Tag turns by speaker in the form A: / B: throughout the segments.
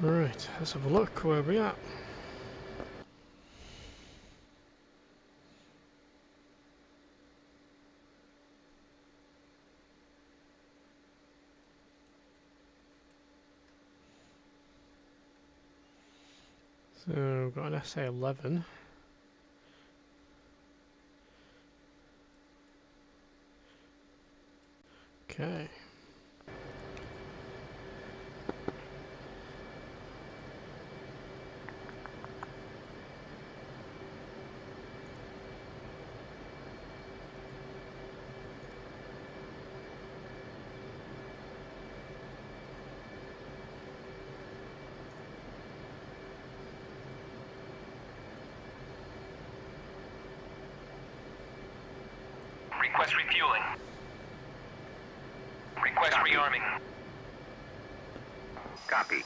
A: Right, let's have a look where we are. So we've got an SA-11. Okay.
B: Request refueling. Request rearming.
C: Copy.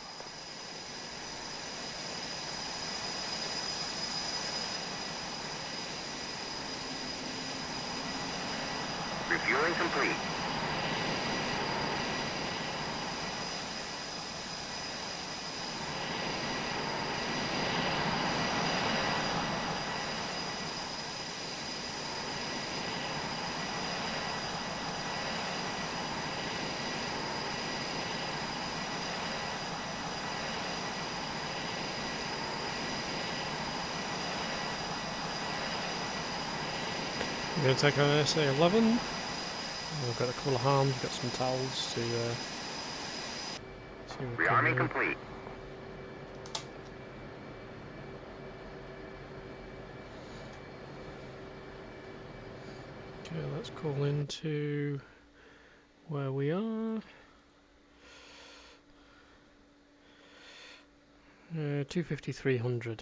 C: Refueling complete.
A: I'm going to take an SA-11. We've got a couple of harms, we've got some towels to
C: Rearming complete.
A: Okay, let's call into where we are. 250-300.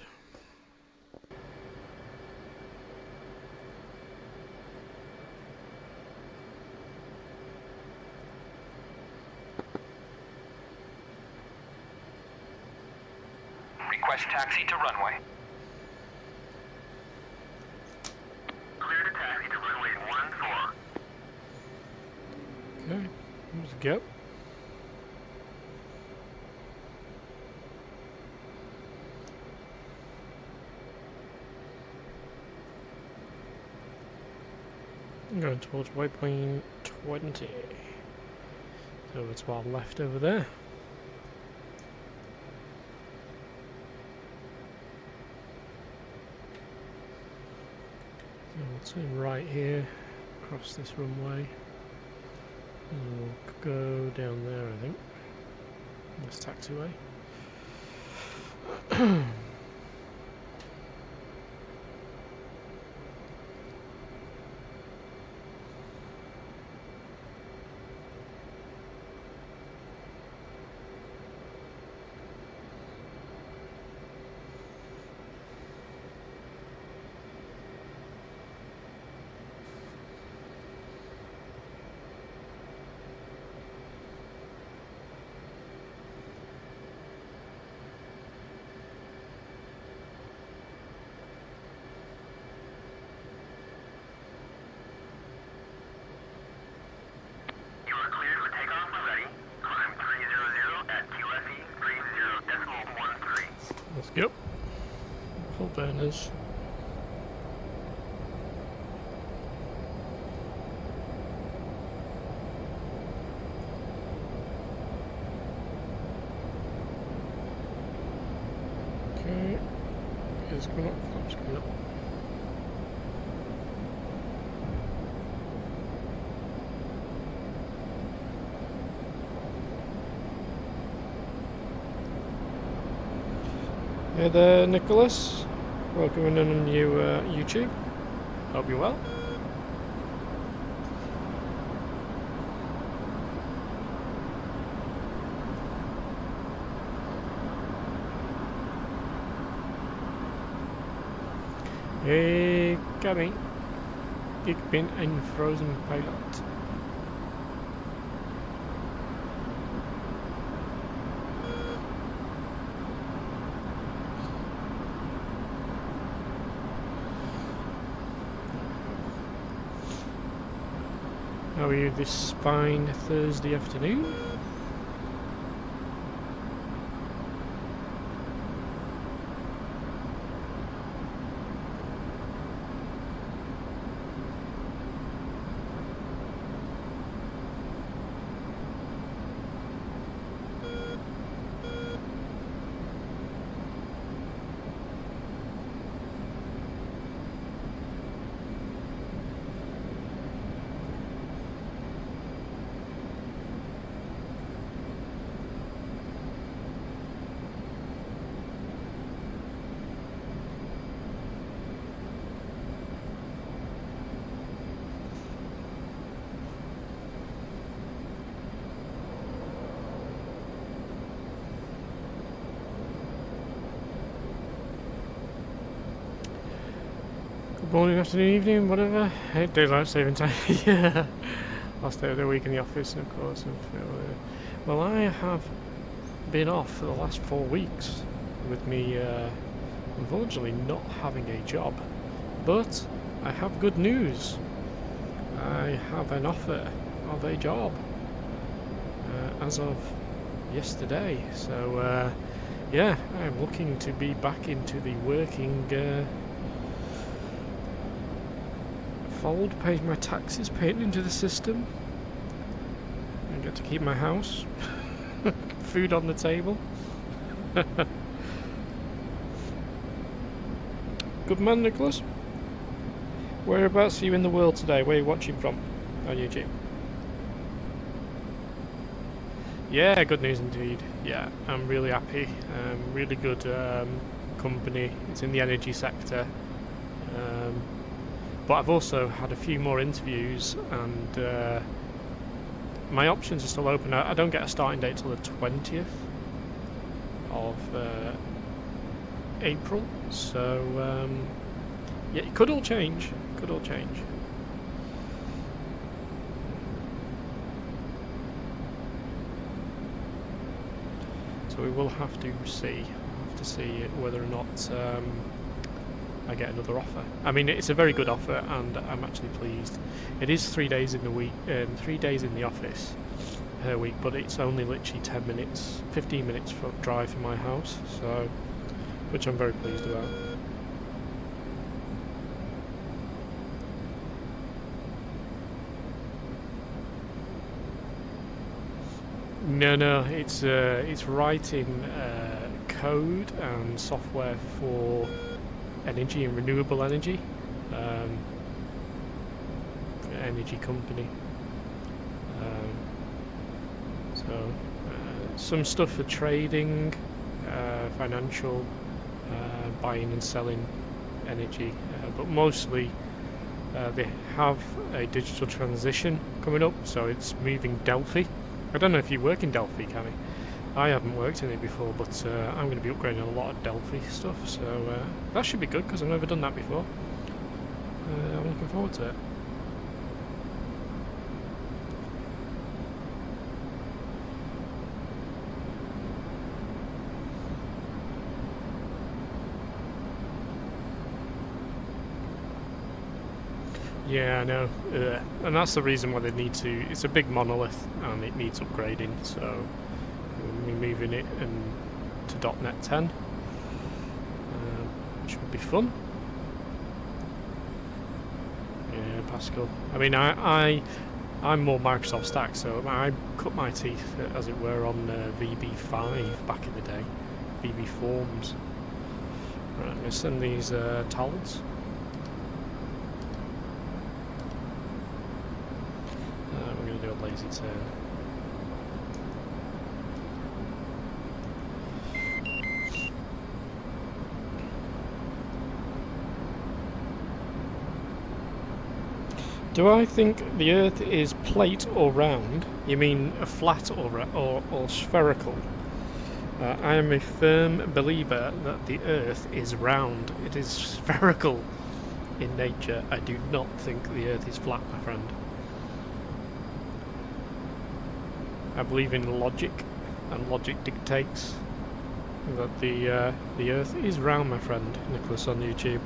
B: Request taxi to runway. Clear to taxi to runway 14.
A: Okay, let's go. I'm going towards waypoint 20. So it's to our left over there. So we'll turn right here, across this runway, and we'll go down there, I think. This taxiway. Let's go. Full burners. Okay. It's coming up. Flaps coming up. Hey there, Nicholas. Welcome in on you, YouTube. Hope you're well. Hey, Gabby. Ich bin ein Frozen Pilot. How are you this fine Thursday afternoon? Morning, afternoon, evening, whatever. Hey, daylight saving time. Yeah. Last day of the week in the office, and of course. Well, I have been off for the last 4 weeks with me, unfortunately, not having a job. But I have good news. I have an offer of a job as of yesterday. So, yeah, I'm looking to be back into the working fold, paid my taxes, paid into the system, and get to keep my house, food on the table. Good man, Nicholas. Whereabouts are you in the world today? Where are you watching from on YouTube? Yeah, good news indeed. Yeah, I'm really happy. Really good company. It's in the energy sector. But I've also had a few more interviews, and my options are still open. I don't get a starting date till the 20th of April, so yeah, it could all change. Could all change. So we will have to see. Whether or not I get another offer. I mean, it's a very good offer, and I'm actually pleased. It is 3 days in the week, 3 days in the office per week, but it's only literally 15 minutes for drive from my house, so which I'm very pleased about. No, it's writing code and software for energy and renewable energy, energy company. So some stuff for trading, financial, buying and selling energy, but mostly they have a digital transition coming up, so it's moving Delphi. I don't know if you work in Delphi, Cammy. I haven't worked in it before, but I'm going to be upgrading a lot of Delphi stuff, so that should be good because I've never done that before. I'm looking forward to it. Yeah, I know, and that's the reason why they need to. It's a big monolith and it needs upgrading, so we'll be moving it to .NET 10, which would be fun. Yeah, Pascal. I mean, I'm more Microsoft stack, so I cut my teeth, as it were, on VB5 back in the day, VB Forms. Right, I'm going to send these tolls. We're going to do a lazy turn. Do I think the Earth is plate or round? You mean a flat or spherical? I am a firm believer that the Earth is round. It is spherical in nature. I do not think the Earth is flat, my friend. I believe in logic, and logic dictates that the Earth is round, my friend. Nicholas on YouTube.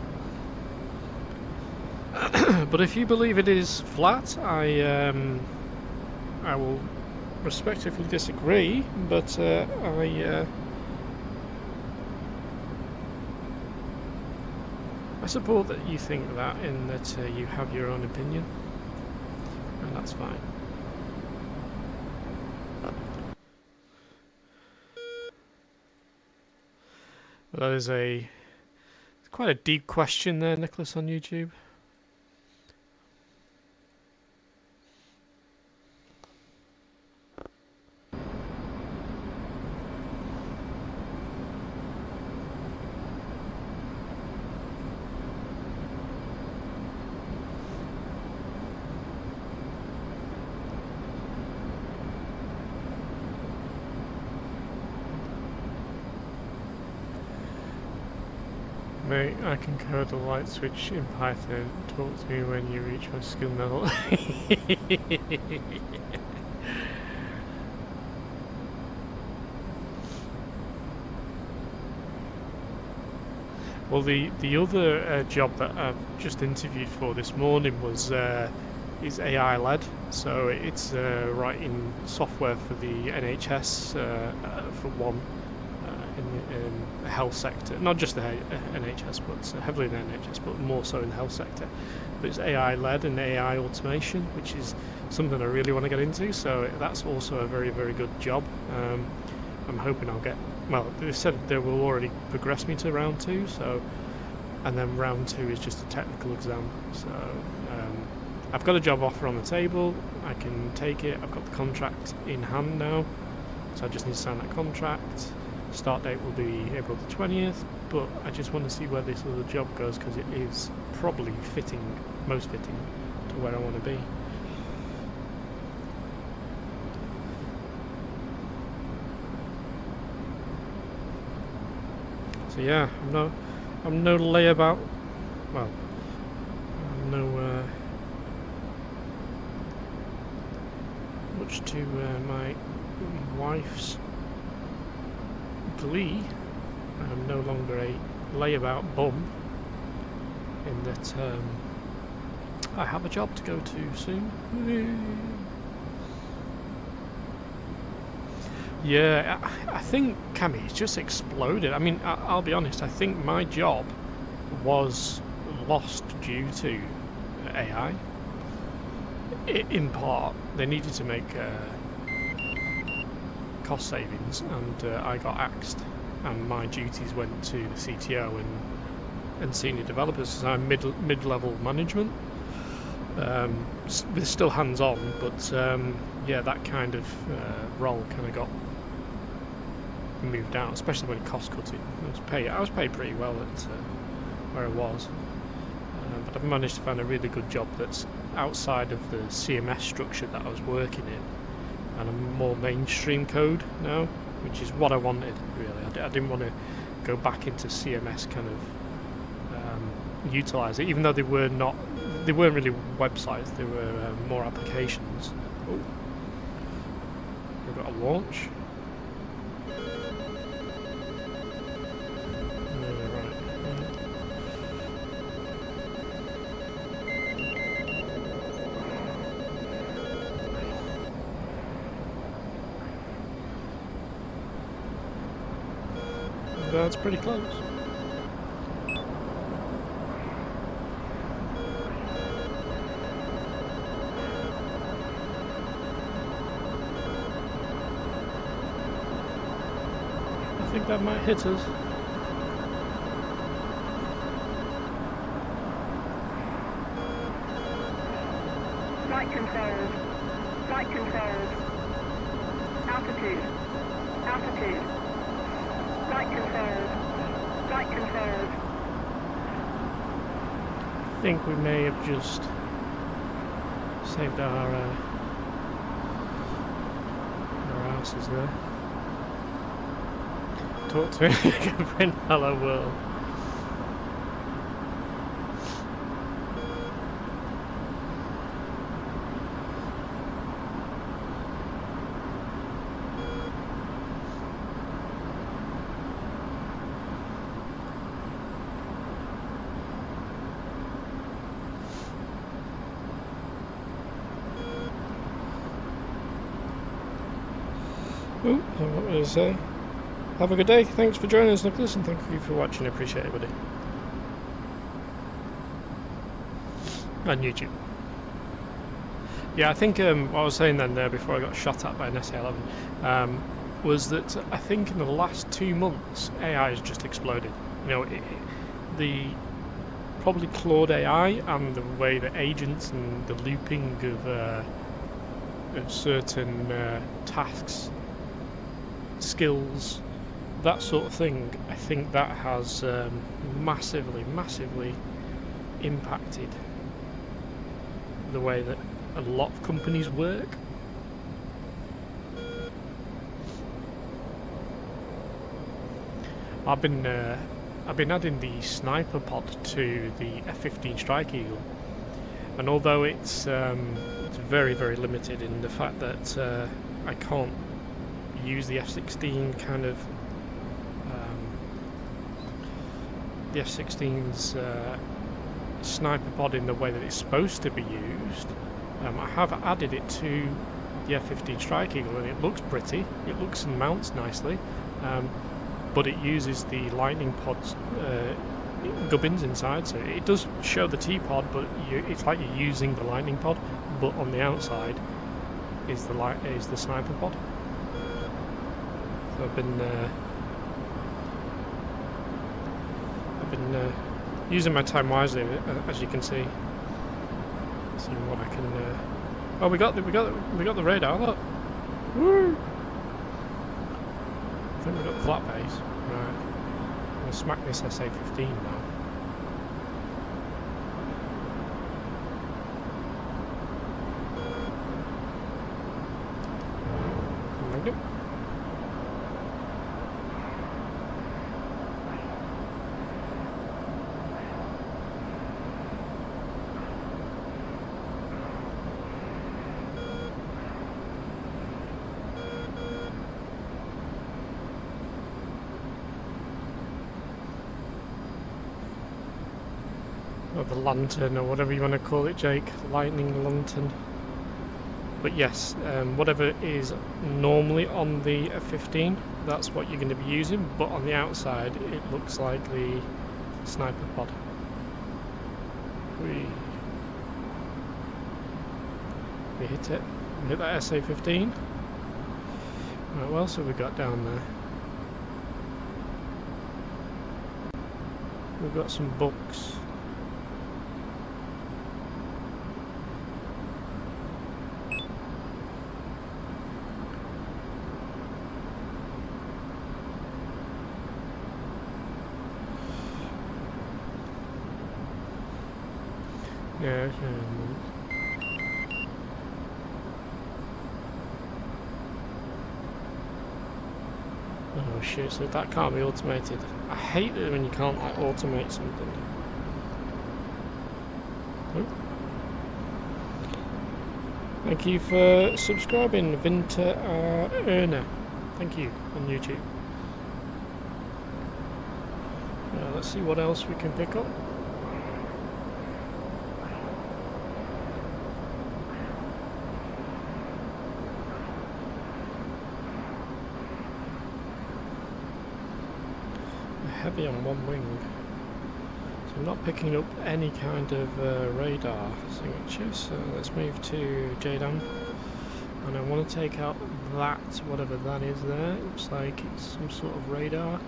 A: But if you believe it is flat, I will respectively disagree. But I support that you think that, in that you have your own opinion, and that's fine. But that is quite a deep question there, Nicholas, on YouTube. Mate, I can code a light switch in Python. Talk to me when you reach my skill level. Well, the other job that I've just interviewed for this morning was is AI led. So it's writing software for the NHS for one. In the health sector, not just the NHS, but heavily in the NHS, but more so in the health sector. But it's AI led and AI automation, which is something I really want to get into. So that's also a very, very good job. I'm hoping I'll get. Well, they said they will already progress me to round 2. So, and then round 2 is just a technical exam. So I've got a job offer on the table. I can take it. I've got the contract in hand now, so I just need to sign that contract. Start date will be April the 20th, but I just want to see where this other job goes, because it is probably most fitting to where I want to be. So yeah, I'm no layabout. Well, I'm no much to my wife's glee. I'm no longer a layabout bum, in that I have a job to go to soon. Yeah, I think, Cammy, it's just exploded. I mean, I'll be honest, I think my job was lost due to AI. In part, they needed to make cost savings, and I got axed, and my duties went to the CTO and senior developers. So I'm mid-level management. They're still hands-on, but yeah, that kind of role kind of got moved out, especially when cost cutting. I was paid pretty well at where I was, but I've managed to find a really good job that's outside of the CMS structure that I was working in, and a more mainstream code now, which is what I wanted, really. I didn't want to go back into CMS kind of utilize it, even though they weren't really websites, they were more applications. Oh, we've got a launch. That's pretty close. I think that might hit us.
D: Flight controls. Flight controls. Altitude. Altitude. Flight controls. Flight controls.
A: I think we may have just saved our asses there. Talk to me in hello world. Oh, what was I say? Have a good day. Thanks for joining us, Nicholas, and thank you for watching. I appreciate it, buddy. On YouTube. Yeah, I think what I was saying then before I got shot at by an SA-11 was that I think in the last 2 months AI has just exploded. You know, the probably Claude AI and the way that agents and the looping of certain tasks, skills, that sort of thing, I think that has massively impacted the way that a lot of companies work. I've been adding the sniper pod to the F-15 Strike Eagle, and although it's very limited in the fact that I can't use the F-16 kind of the F-16's sniper pod in the way that it's supposed to be used, I have added it to the F-15 Strike Eagle, and it looks pretty. It looks and mounts nicely, but it uses the lightning pod's gubbins inside, so it does show the T-pod, but it's like you're using the lightning pod, but on the outside is the sniper pod. So I've been using my time wisely, as you can see. Seeing what I can. Oh, we got the radar. Look. Woo! I think we got the flat base. Right. I'm gonna smack this SA-15 now. Thank you. Or the lantern, or whatever you want to call it, Jake. Lightning lantern. But yes, whatever is normally on the F-15, that's what you're going to be using, but on the outside it looks like the sniper pod. We hit it. We hit that SA-15. Right, what else have we got down there? We've got some books. Yeah. Oh shit, so that can't be automated. I hate it when you can't like automate something. Oh. Thank you for subscribing, Vinter Earner. Thank you on YouTube. Let's see what else we can pick up. Heavy on one wing, so I'm not picking up any kind of radar signature, so let's move to JDAM, and I want to take out that, whatever that is there. It looks like it's some sort of radar.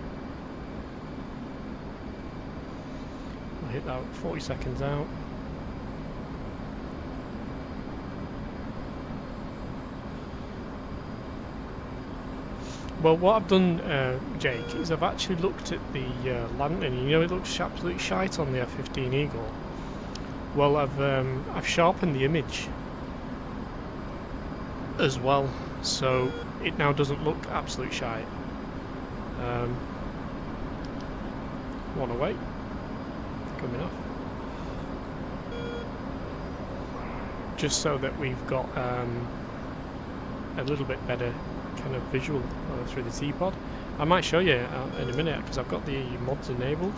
A: I'll hit that 40 seconds out. Well, what I've done, Jake, is I've actually looked at the lantern. You know, it looks absolute shite on the F-15 Eagle. Well, I've sharpened the image as well, so it now doesn't look absolute shite. Wanna wait? Coming off. Just so that we've got a little bit better kind of visual through the T-pod. I might show you in a minute because I've got the mods enabled.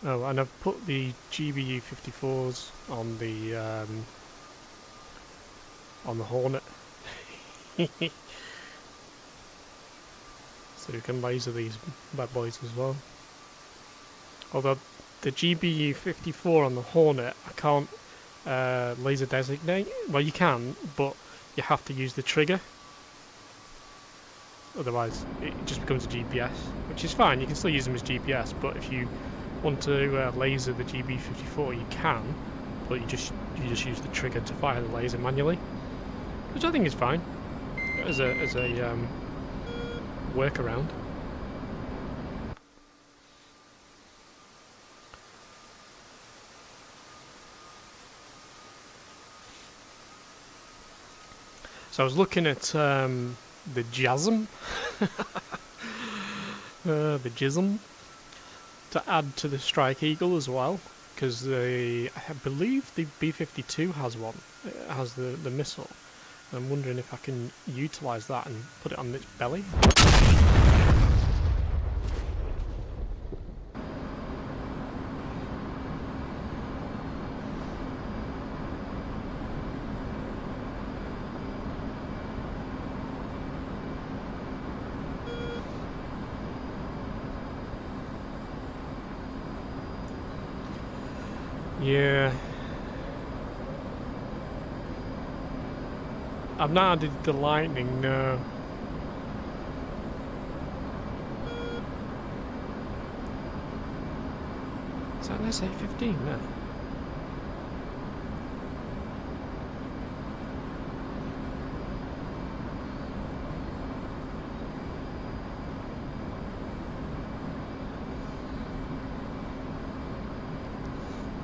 A: Oh, and I've put the GBU 54s on the Hornet, so you can laser these bad boys as well. Although the GBU 54 on the Hornet, I can't laser designate. Well, you can, but you have to use the trigger. Otherwise, it just becomes a GPS, which is fine. You can still use them as GPS, but if you want to laser the GB54, you can, but you just use the trigger to fire the laser manually, which I think is fine as a workaround. So I was looking at the JASM, the JISM, to add to the Strike Eagle as well, because I believe the B-52 has one. It has the missile. I'm wondering if I can utilise that and put it on its belly. Yeah. I've not added the lightning, no. Is that an SA-15 there?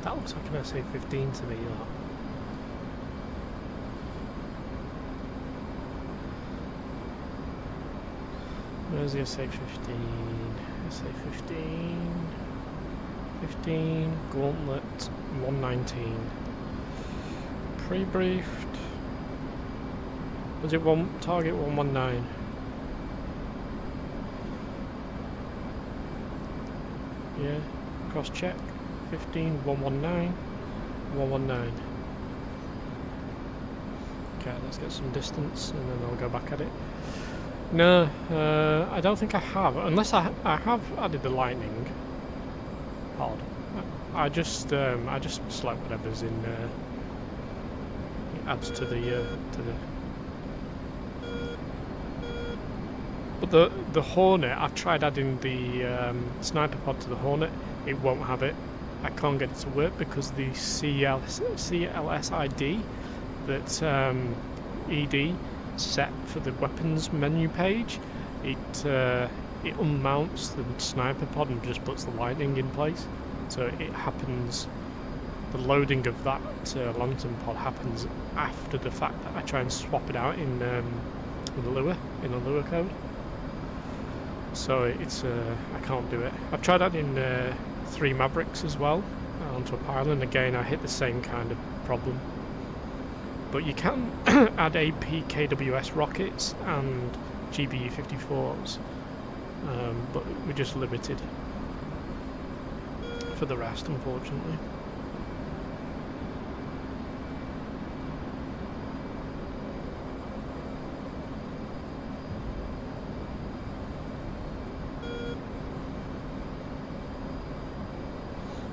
A: That looks like an SA-15 to me, that. Where's the SA-15? SA-15... 15, Gauntlet, 119. Pre-briefed. Was it target 119? Yeah, cross-check. 15, 119, 119. Okay, let's get some distance and then I'll go back at it. No, I don't think I have, unless I have added the lightning pod. I just select whatever's in. It adds to the. But the Hornet, I've tried adding the sniper pod to the Hornet. It won't have it. I can't get it to work because the CLS ID that ED set for the weapons menu page, it unmounts the sniper pod and just puts the lightning in place. So it happens, the loading of that lantern pod happens after the fact that I try and swap it out in the lure, in the lure code. So it's I can't do it. I've tried adding 3 Mavericks as well onto a pylon. Again, I hit the same kind of problem. But you can add AP KWS rockets and GBU 54s, but we're just limited for the rest, unfortunately.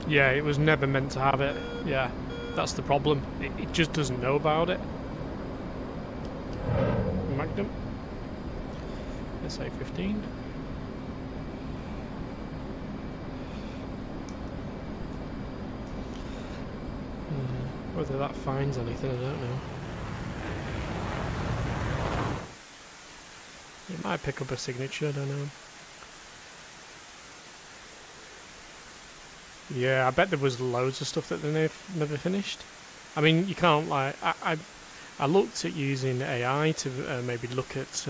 A: Yeah, it was never meant to have it. Yeah, that's the problem. It just doesn't know about it. Magnum. SA-15. Whether that finds anything, I don't know. It might pick up a signature, I don't know. Yeah, I bet there was loads of stuff that they never finished. I mean, you can't, like, I looked at using AI to maybe look at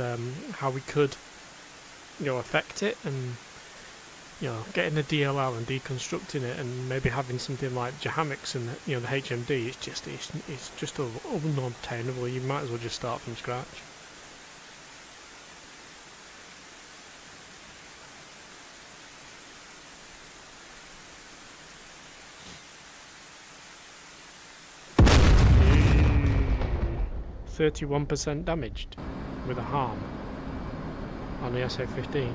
A: how we could, affect it, and getting the DLL and deconstructing it, and maybe having something like Jahamix and the HMD. It's just unobtainable. You might as well just start from scratch. 31% damaged with a harm on the SA-15.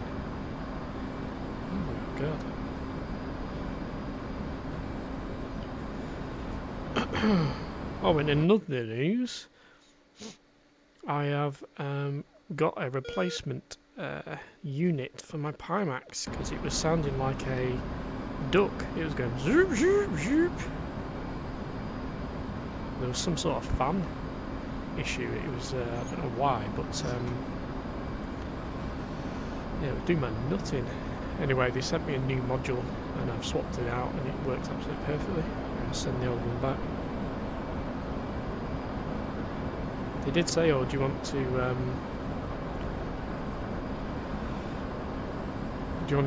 A: Oh my god. Oh, and in other news, I have got a replacement unit for my Pimax because it was sounding like a duck. It was going zoop zoop zoop. There was some sort of fan issue. It was I don't know why, but yeah, it was doing my nutting. Anyway, they sent me a new module and I've swapped it out and it works absolutely perfectly. I'll send the old one back. They did say, oh, do you want to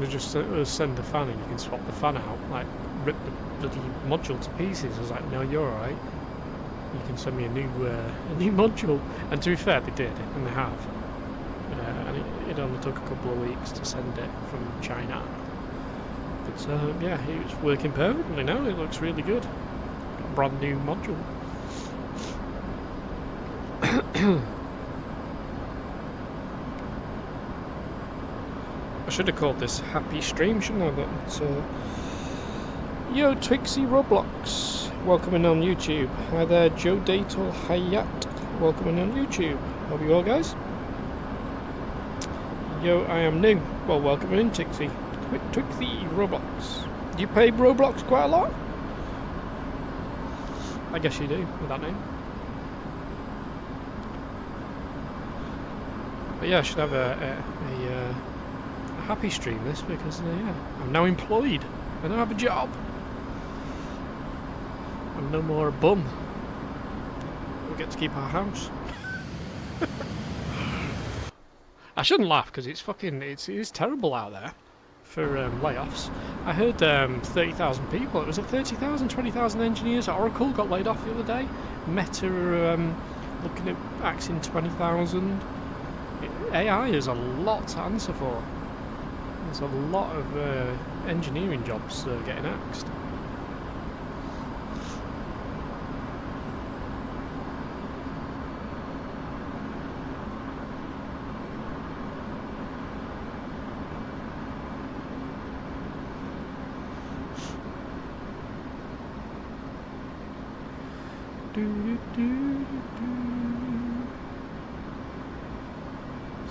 A: just send the fan and you can swap the fan out, like rip the bloody module to pieces? I was like, no, you're alright. You can send me a new module. And to be fair, they did, and they have. And it only took a couple of weeks to send it from China. But yeah, it was working perfectly now. It looks really good. Got a brand new module. I should have called this Happy Stream, shouldn't I? But yo, Twixie Roblox, welcome in on YouTube. Hi there, Joe Datel Hayat, welcome in on YouTube. How are you all, guys? Yo, I am new. Well, welcome in, Twixie. Twixie Roblox. Do you play Roblox quite a lot? I guess you do with that name. But yeah, I should have a happy stream this because yeah, I'm now employed. I now have a job. I'm no more a bum. We get to keep our house. I shouldn't laugh because it's fucking it's terrible out there for layoffs. I heard 30,000 people. It was 30,000, 20,000 engineers at Oracle got laid off the other day. Meta are looking at axing 20,000. AI is a lot to answer for. There's a lot of engineering jobs getting axed.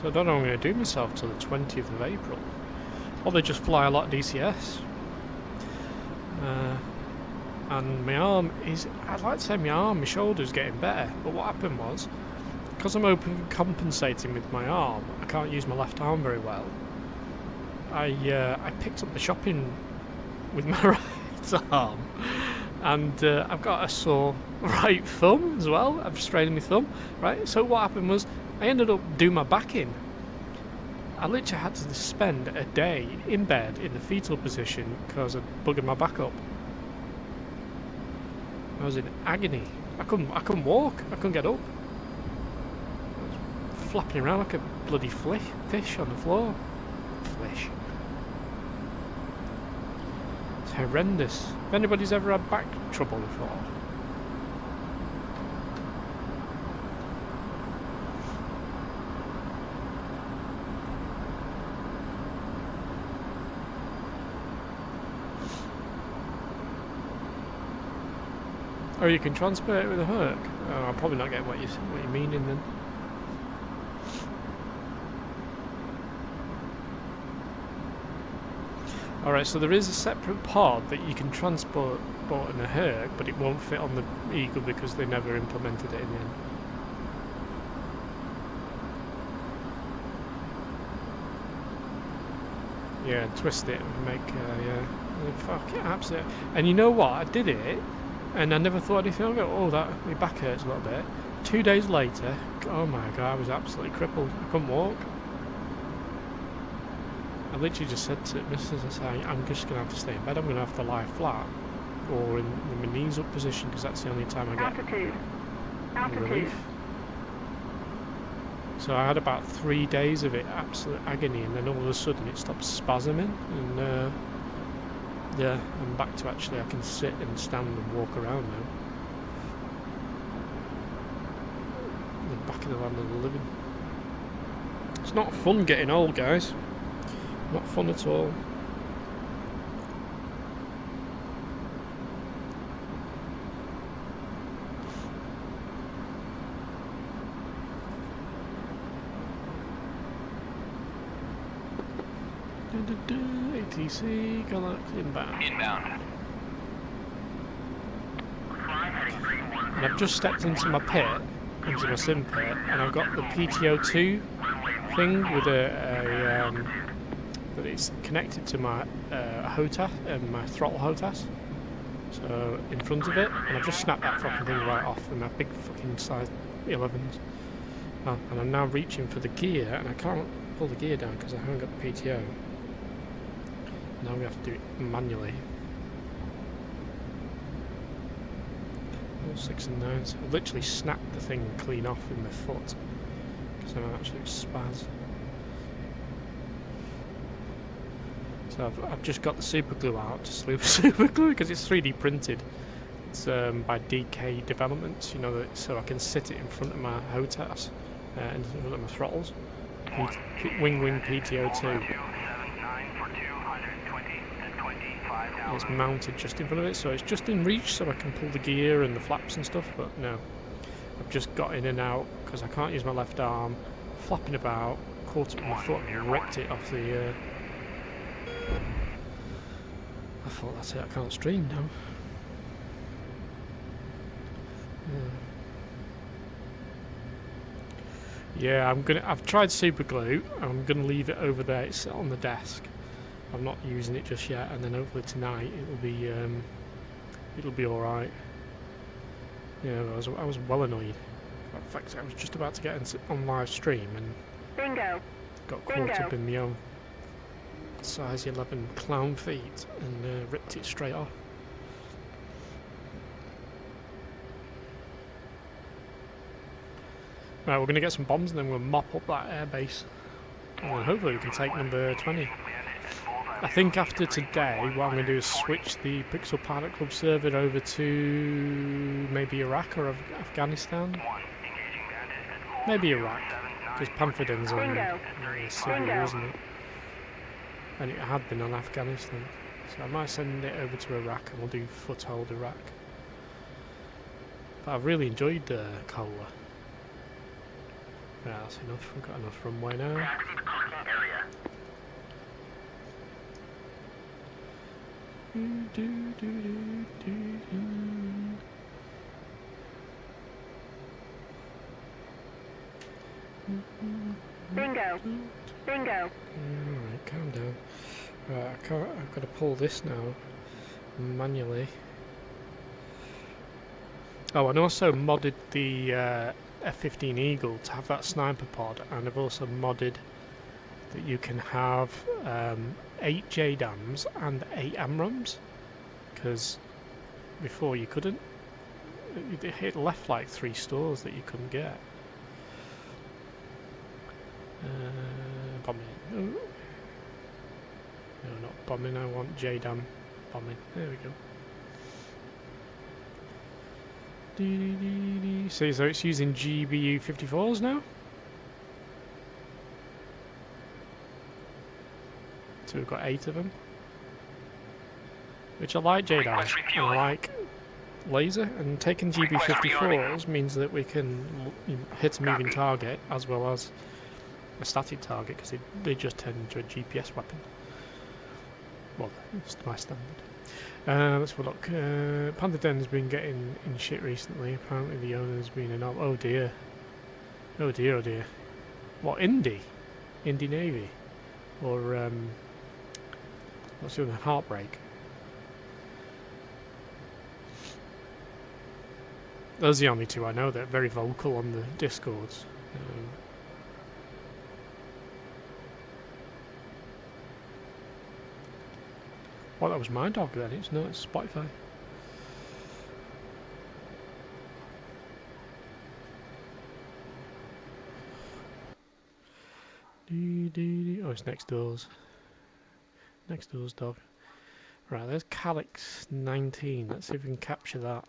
A: So I don't know what I'm going to do myself till the 20th of April. Probably just fly a lot of DCS. And my arm is, I'd like to say my shoulder's getting better, but what happened was, because I'm overcompensating with my arm, I can't use my left arm very well. I picked up the shopping with my right arm, and I've got a sore right thumb as well. I'm straining my thumb, right? So what happened was, I ended up doing my back in. I literally had to spend a day in bed in the fetal position because I'd buggered my back up. I was in agony. I couldn't walk. I couldn't get up. I was flapping around like a bloody fish on the floor. Fish. It's horrendous. If anybody's ever had back trouble before, or you can transport it with a hook. Oh, I'm probably not getting what you're meaning then. Alright, so there is a separate pod that you can transport in a Herc, but it won't fit on the Eagle because they never implemented it in the end. Yeah, twist it and make, yeah. Fuck it, absolutely. And you know what? I did it. And I never thought anything of it. Oh, my back hurts a little bit. 2 days later, oh my god, I was absolutely crippled. I couldn't walk. I literally just said to Mrs. I said, I'm just going to have to stay in bed. I'm going to have to lie flat or in my knees up position because that's the only time I get relief. So I had about 3 days of it, absolute agony, and then all of a sudden it stopped spasming, and yeah, I'm back to actually I can sit and stand and walk around now. back in the land of the living. It's not fun getting old, guys. Not fun at all. ATC, Galaxy inbound.
B: Inbound.
A: And I've just stepped into my pit, into my sim pit, and I've got the PTO2 thing with that it's connected to my HOTAS, my throttle HOTAS. So in front of it, and I've just snapped that fucking thing right off with my big fucking size 11s. And I'm now reaching for the gear, and I can't pull the gear down because I haven't got the PTO. Now we have to do it manually. 6 and 9s. I've literally snapped the thing clean off with my foot because I'm an absolute spaz. So I've just got the super glue out to sleeve super glue because it's 3D printed. It's by DK Developments, you know, so I can sit it in front of my HOTAS in front of my throttles. Wing PTO2. It's mounted just in front of it, so it's just in reach, so I can pull the gear and the flaps and stuff. But no, I've just got in and out because I can't use my left arm, flapping about, caught it with my foot and wrecked it off the. I thought that's it. I can't stream now. Yeah, I've tried super glue. I'm gonna leave it over there. It's on the desk. I'm not using it just yet, and then hopefully tonight it'll be all right. Yeah, I was well annoyed. In fact, I was just about to get on live stream and
D: Bingo.
A: got caught up in my own size 11 clown feet and ripped it straight off. Right, we're going to get some bombs and then we'll mop up that airbase. And hopefully we can take number 20. I think after today, what I'm going to do is switch the Pixel Pilot Club server over to maybe Iraq or Afghanistan. Maybe Iraq, because Pamphidon's on Syria, isn't it? And it had been on Afghanistan. So I might send it over to Iraq and we'll do Foothold Iraq. But I've really enjoyed Cola. Yeah, that's enough. We've got enough runway now.
D: Bingo. Bingo.
A: Alright, calm down. Right, I've got to pull this now manually. Oh, and also modded the F-15 Eagle to have that sniper pod, and I've also modded that you can have 8 JDAMs and 8 AMRAAMs, because before you couldn't. It left like 3 stores that you couldn't get. Bombing. Oh. No, not bombing, I want JDAM bombing. There we go. See, so it's using GBU 54s now. So we've got 8 of them. Which I like JDAM. I like laser, and taking GB54s means that we can hit a moving target as well as a static target, because they just turn into a GPS weapon. Well, it's my standard. Let's have a look. Panther Den's been getting in shit recently. Apparently the owner's been an... Oh dear. Oh dear, oh dear. What, Indy? Indy Navy? Or, what's the other? Heartbreak? Those are the only 2 I know that are very vocal on the Discords. Well, that was my dog then, it's not, it's Spotify. Oh, it's next door's. Next door's dog. Right, there's Calyx 19. Let's see if we can capture that.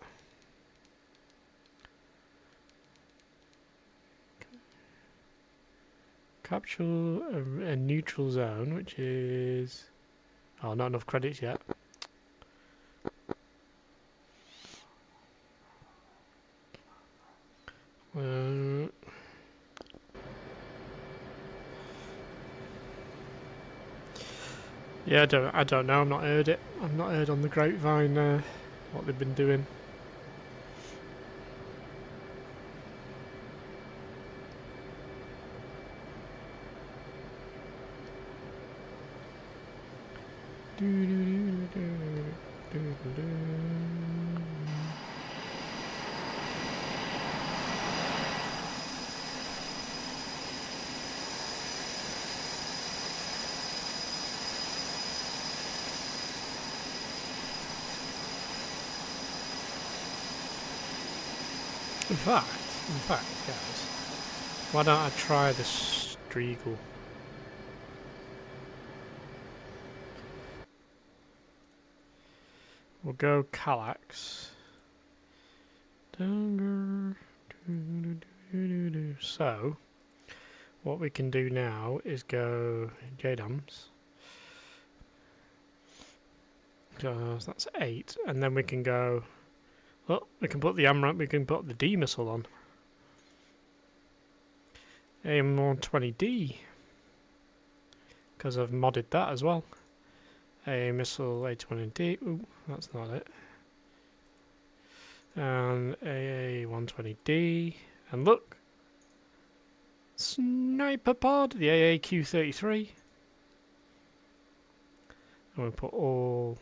A: Capture a neutral zone, which is... Oh, not enough credits yet. Yeah, I don't know. I've not heard it. I've not heard on the grapevine what they've been doing. In fact, guys, why don't I try the Streagle? We'll go Kallax. So, what we can do now is go JDAMs. So that's 8, and then we can go. Oh, we can put the AMRAP, we can put the D missile on. AM120D. Because I've modded that as well. A missile A20D. Ooh, that's not it. And AA120D. And look! Sniper pod! The AAQ-33. And we put all...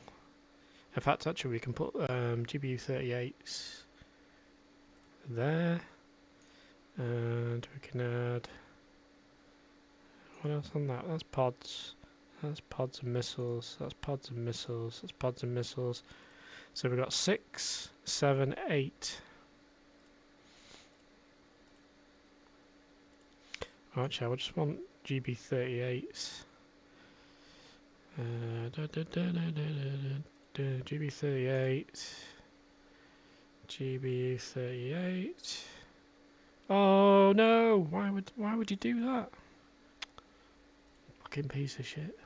A: In fact, actually, we can put GBU-38s there, and we can add what else on that? That's pods. That's pods and missiles. That's pods and missiles. That's pods and missiles. So we've got 6, 7, 8. Actually, I just want GB-38s. GB-38, GB-38. Oh no! Why would you do that? Fucking piece of shit.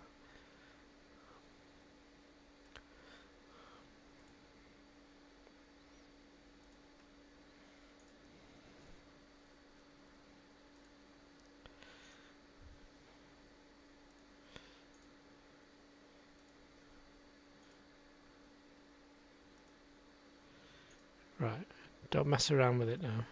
A: Right, don't mess around with it now.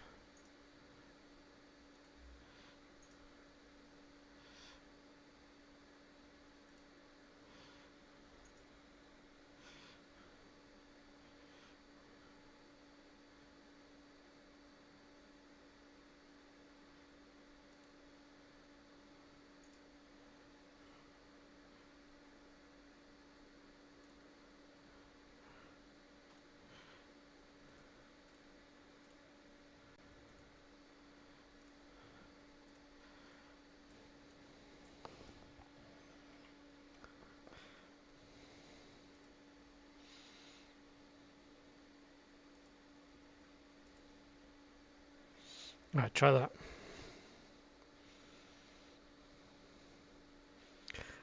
A: Right, try that.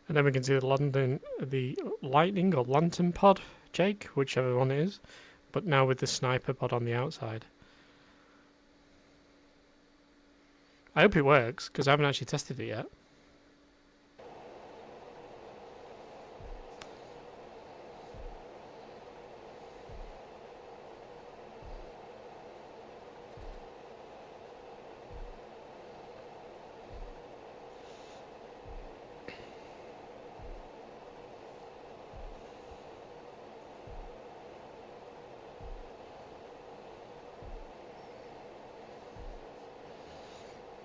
A: And then we can see the lightning or lantern pod, Jake, whichever one it is, but now with the sniper pod on the outside. I hope it works, because I haven't actually tested it yet.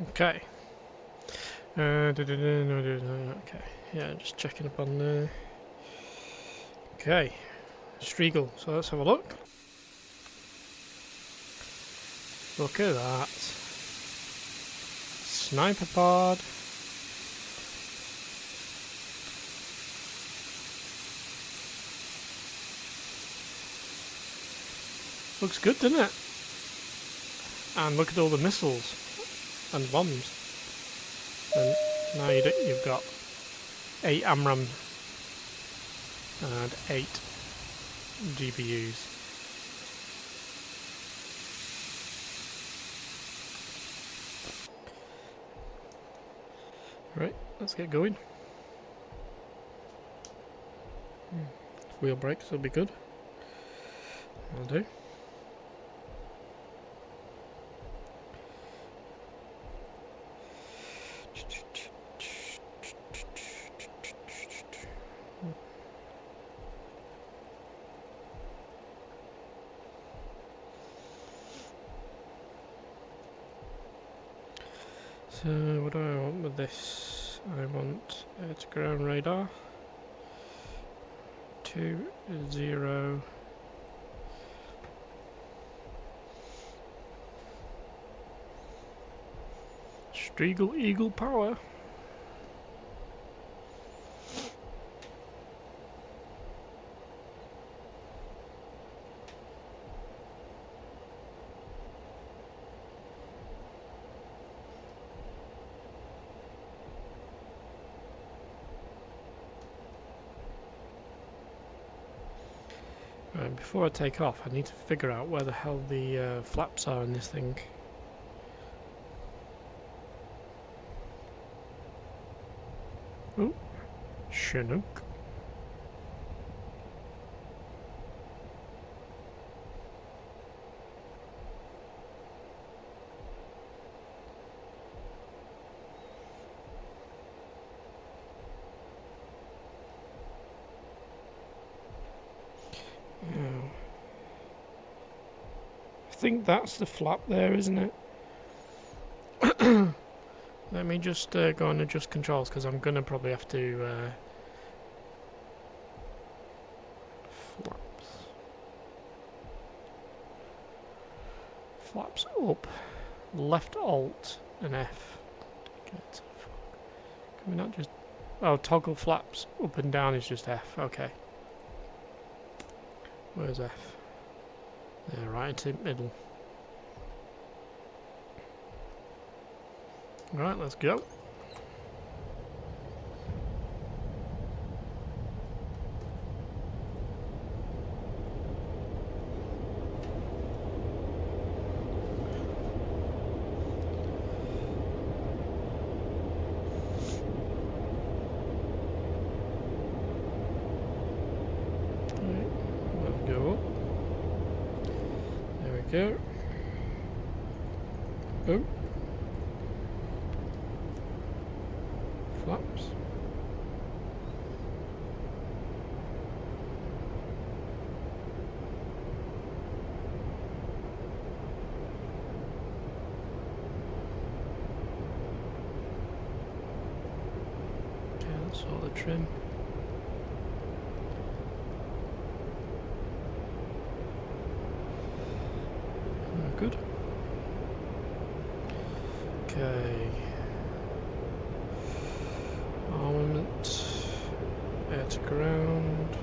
A: Okay. Okay. Yeah, just checking up on there. Okay. Streagle. So let's have a look. Look at that. Sniper pod. Looks good, doesn't it? And look at all the missiles and bombs. And Now you've got 8 AMRAM and 8 GPUs. Right, let's get going. Wheel brakes will be good. Will do. So what do I want with this? I want air to ground radar 2-0 Streagle Eagle power. Right, before I take off, I need to figure out where the hell the flaps are in this thing. Oh, Chinook. I think that's the flap there, isn't it? Let me just go and adjust controls, because I'm gonna probably have to flaps up, left alt and F. Can we not just toggle flaps up and down is just F? Okay. Where's F? There, right in the middle. Right, let's go. Go. Oh. Flaps. Okay, that's all the trim. Good. Okay. Armament. Air to ground.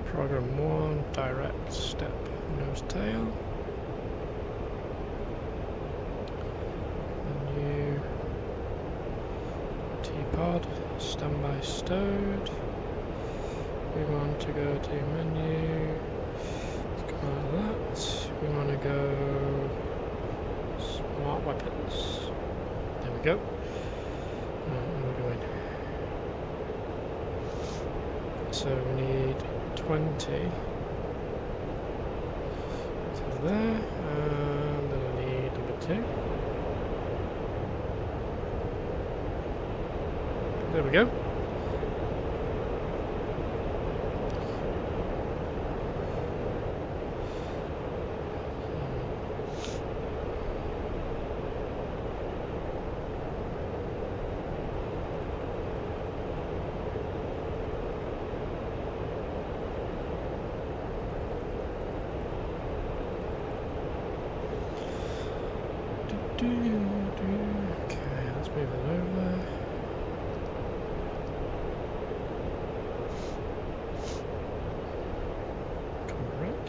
A: Program 1. Direct step. Nose tail. Menu. T-pod. Standby stowed. We want to go to menu. Like that. We want to go smart weapons. There we go. Where are we going? So we need 20 to there, and then I need number 2. There we go. Okay, let's move it over. Correct.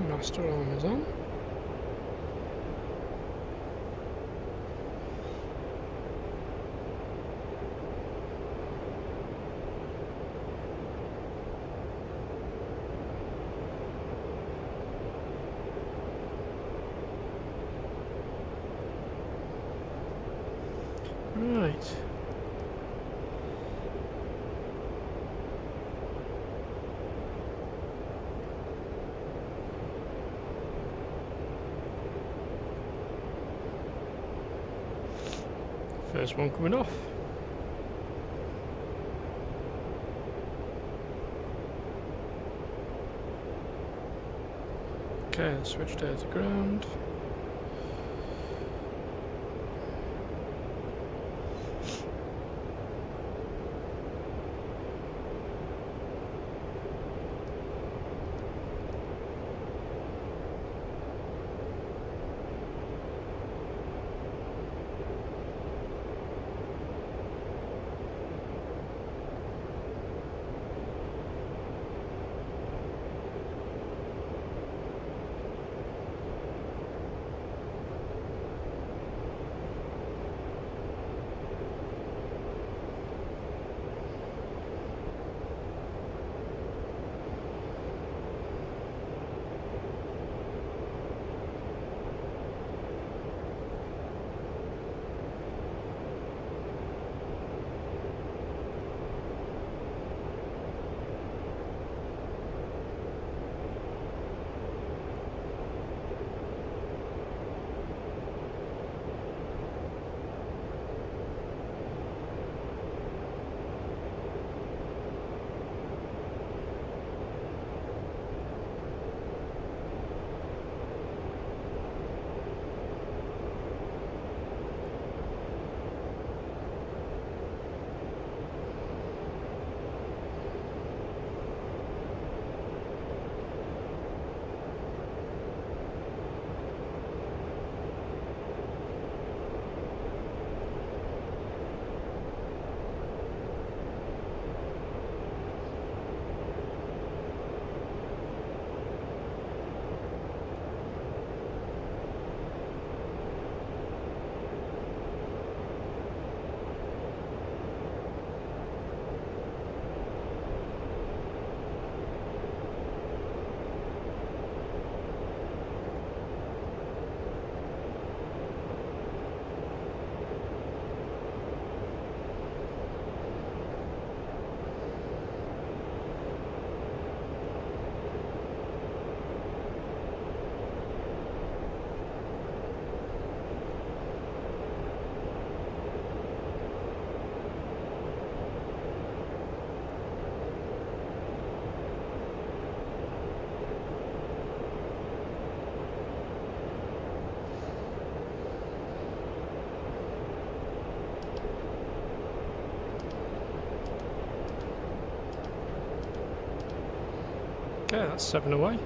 A: Master arm is on. Right. First one coming off. Okay, let's switch there to ground. Okay, that's 7 away.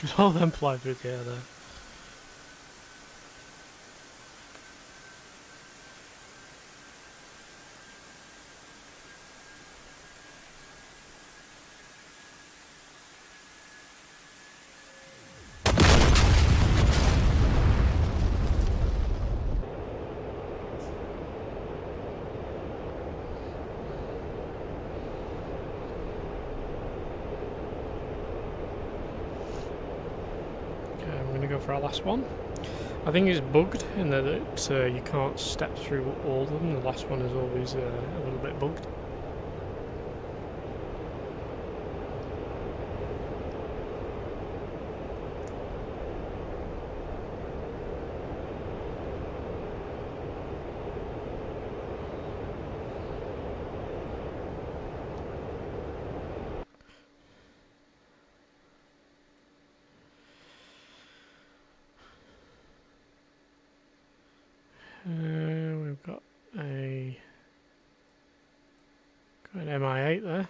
A: Because all them fly through the air there. For our last one. I think it's bugged in that you can't step through all of them. The last one is always a little bit bugged. We've got an MI8 there.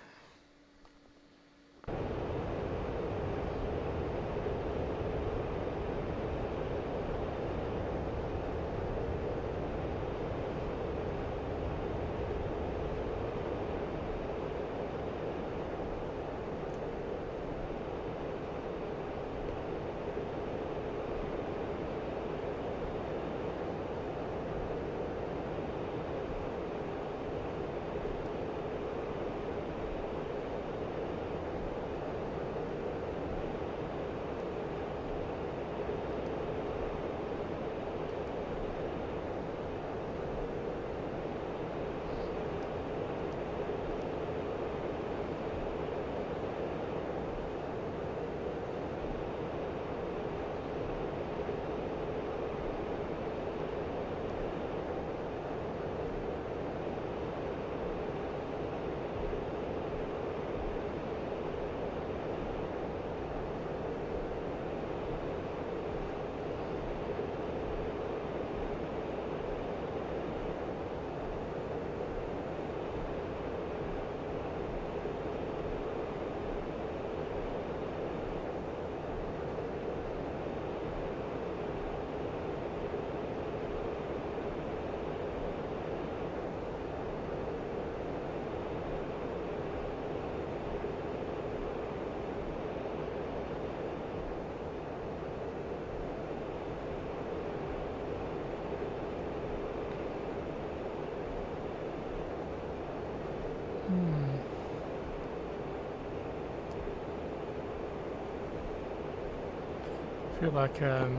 A: I feel like there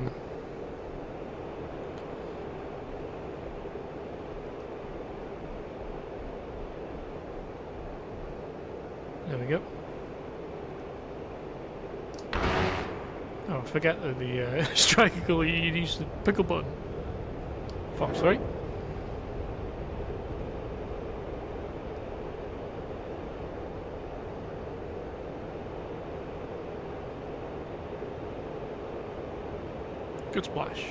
A: we go. Oh, I forget that the Streagle, you use the pickle button. Fox 3. Good splash.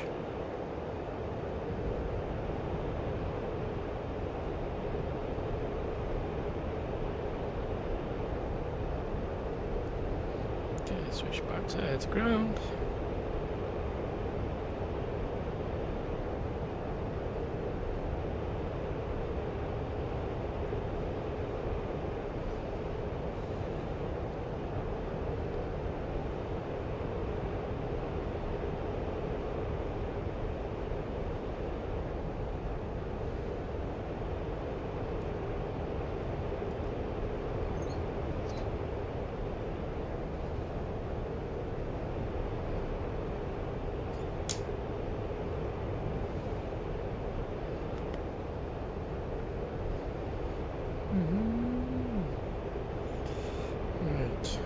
A: Okay, switch back to air to ground. Right.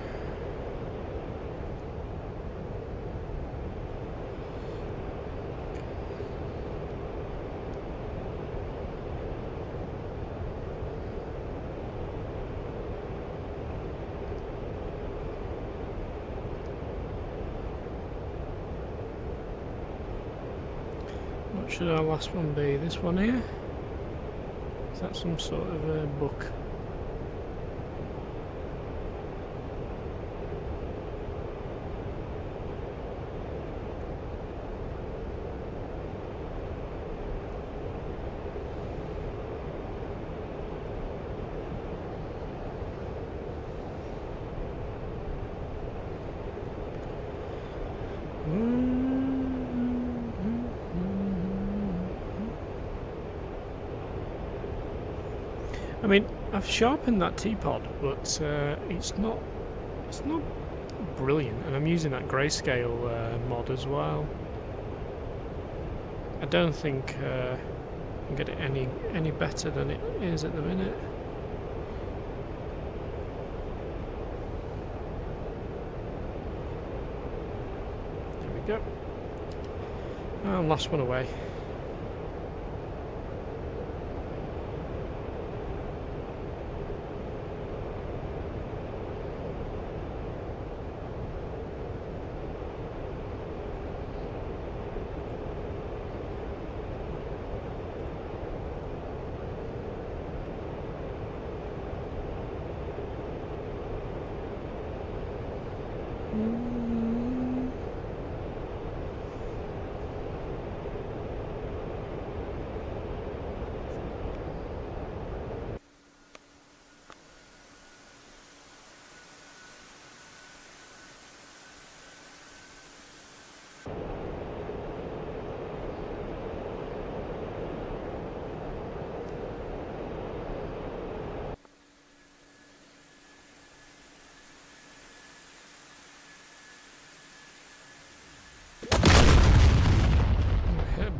A: What should our last one be? This one here? Is that some sort of a book? I mean, I've sharpened that teapot, but it's not brilliant, and I'm using that grayscale mod as well. I don't think I can get it any better than it is at the minute. There we go. And last one away.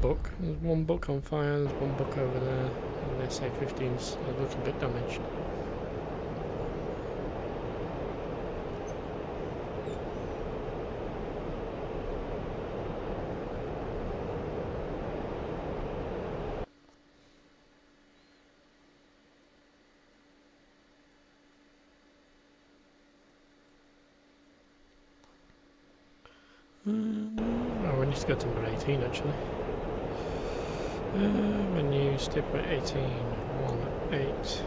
A: book. There's one book on fire, there's one book over there, and the SA-15's a little bit damaged. Oh, we need to go to number 18 actually. Menu, step by 18, 1, 8.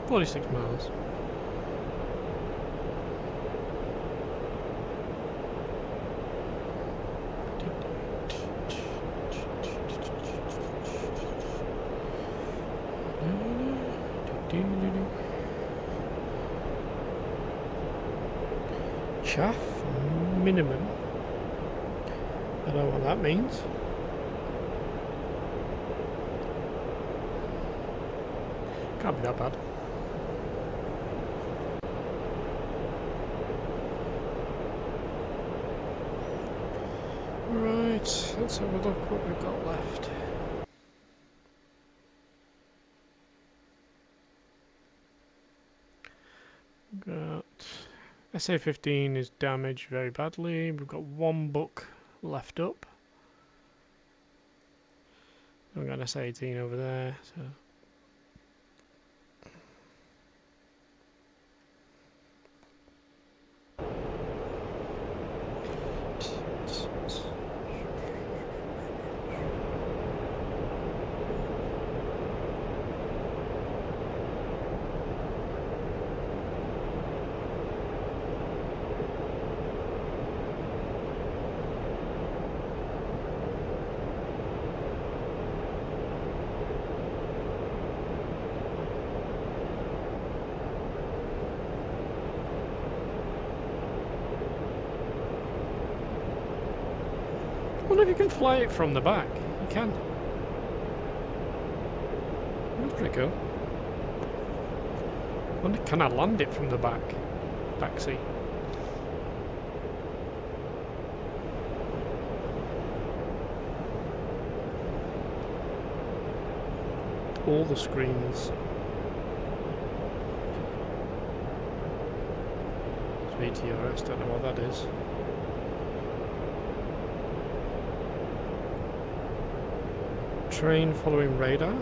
A: $46 miles. Chaff minimum. I don't know what that means. Can't be that bad. Right, let's have a look what we've got left. Got SA-15 is damaged very badly. We've got one book left up. We've got an SA-18 over there. So. I wonder if you can fly it from the back. You can. That's pretty cool. I wonder, can I land it from the back seat? All the screens. It's VTRS, don't know what that is. Train following radar.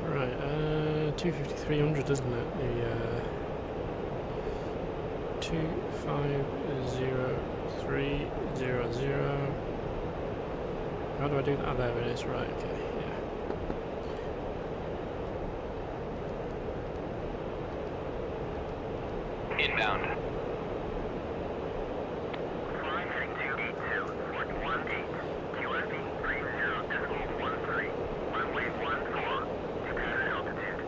A: Right, 250-300, isn't it? The 250300. How do I do that? Oh, there it is. Right. Okay. Yeah.
B: Inbound.
C: Flying heading to 82, 418, QSB 30.13, runway 14, to pattern altitude.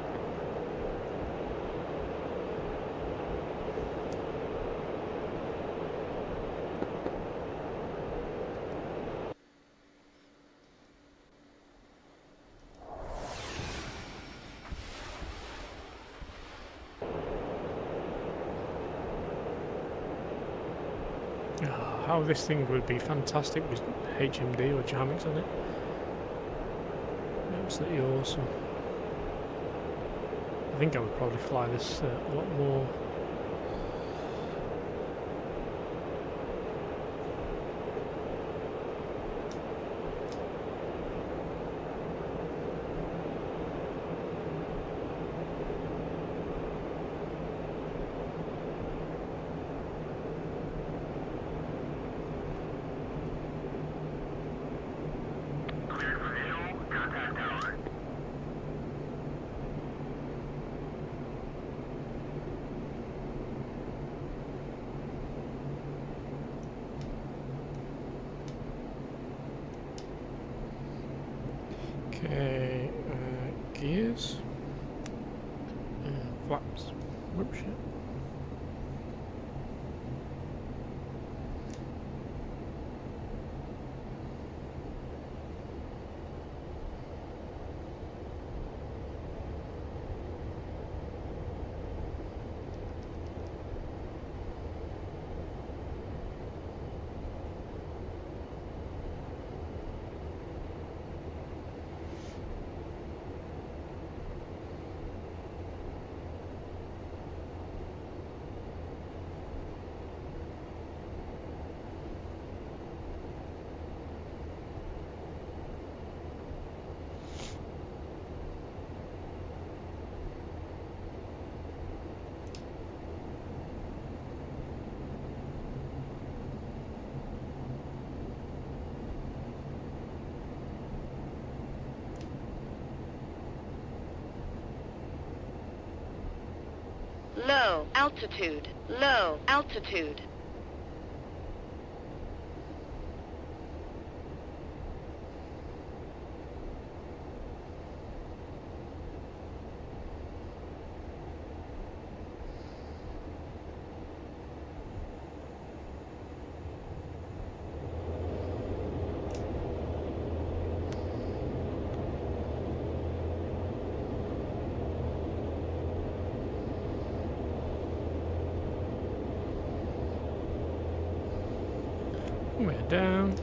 A: Oh, how this thing would be fantastic with HMD or Jamix on it. Absolutely awesome. I think I would probably fly this a lot more. Okay, gears. Flaps. Whoop shit.
D: Low altitude. Low altitude.
A: We're down.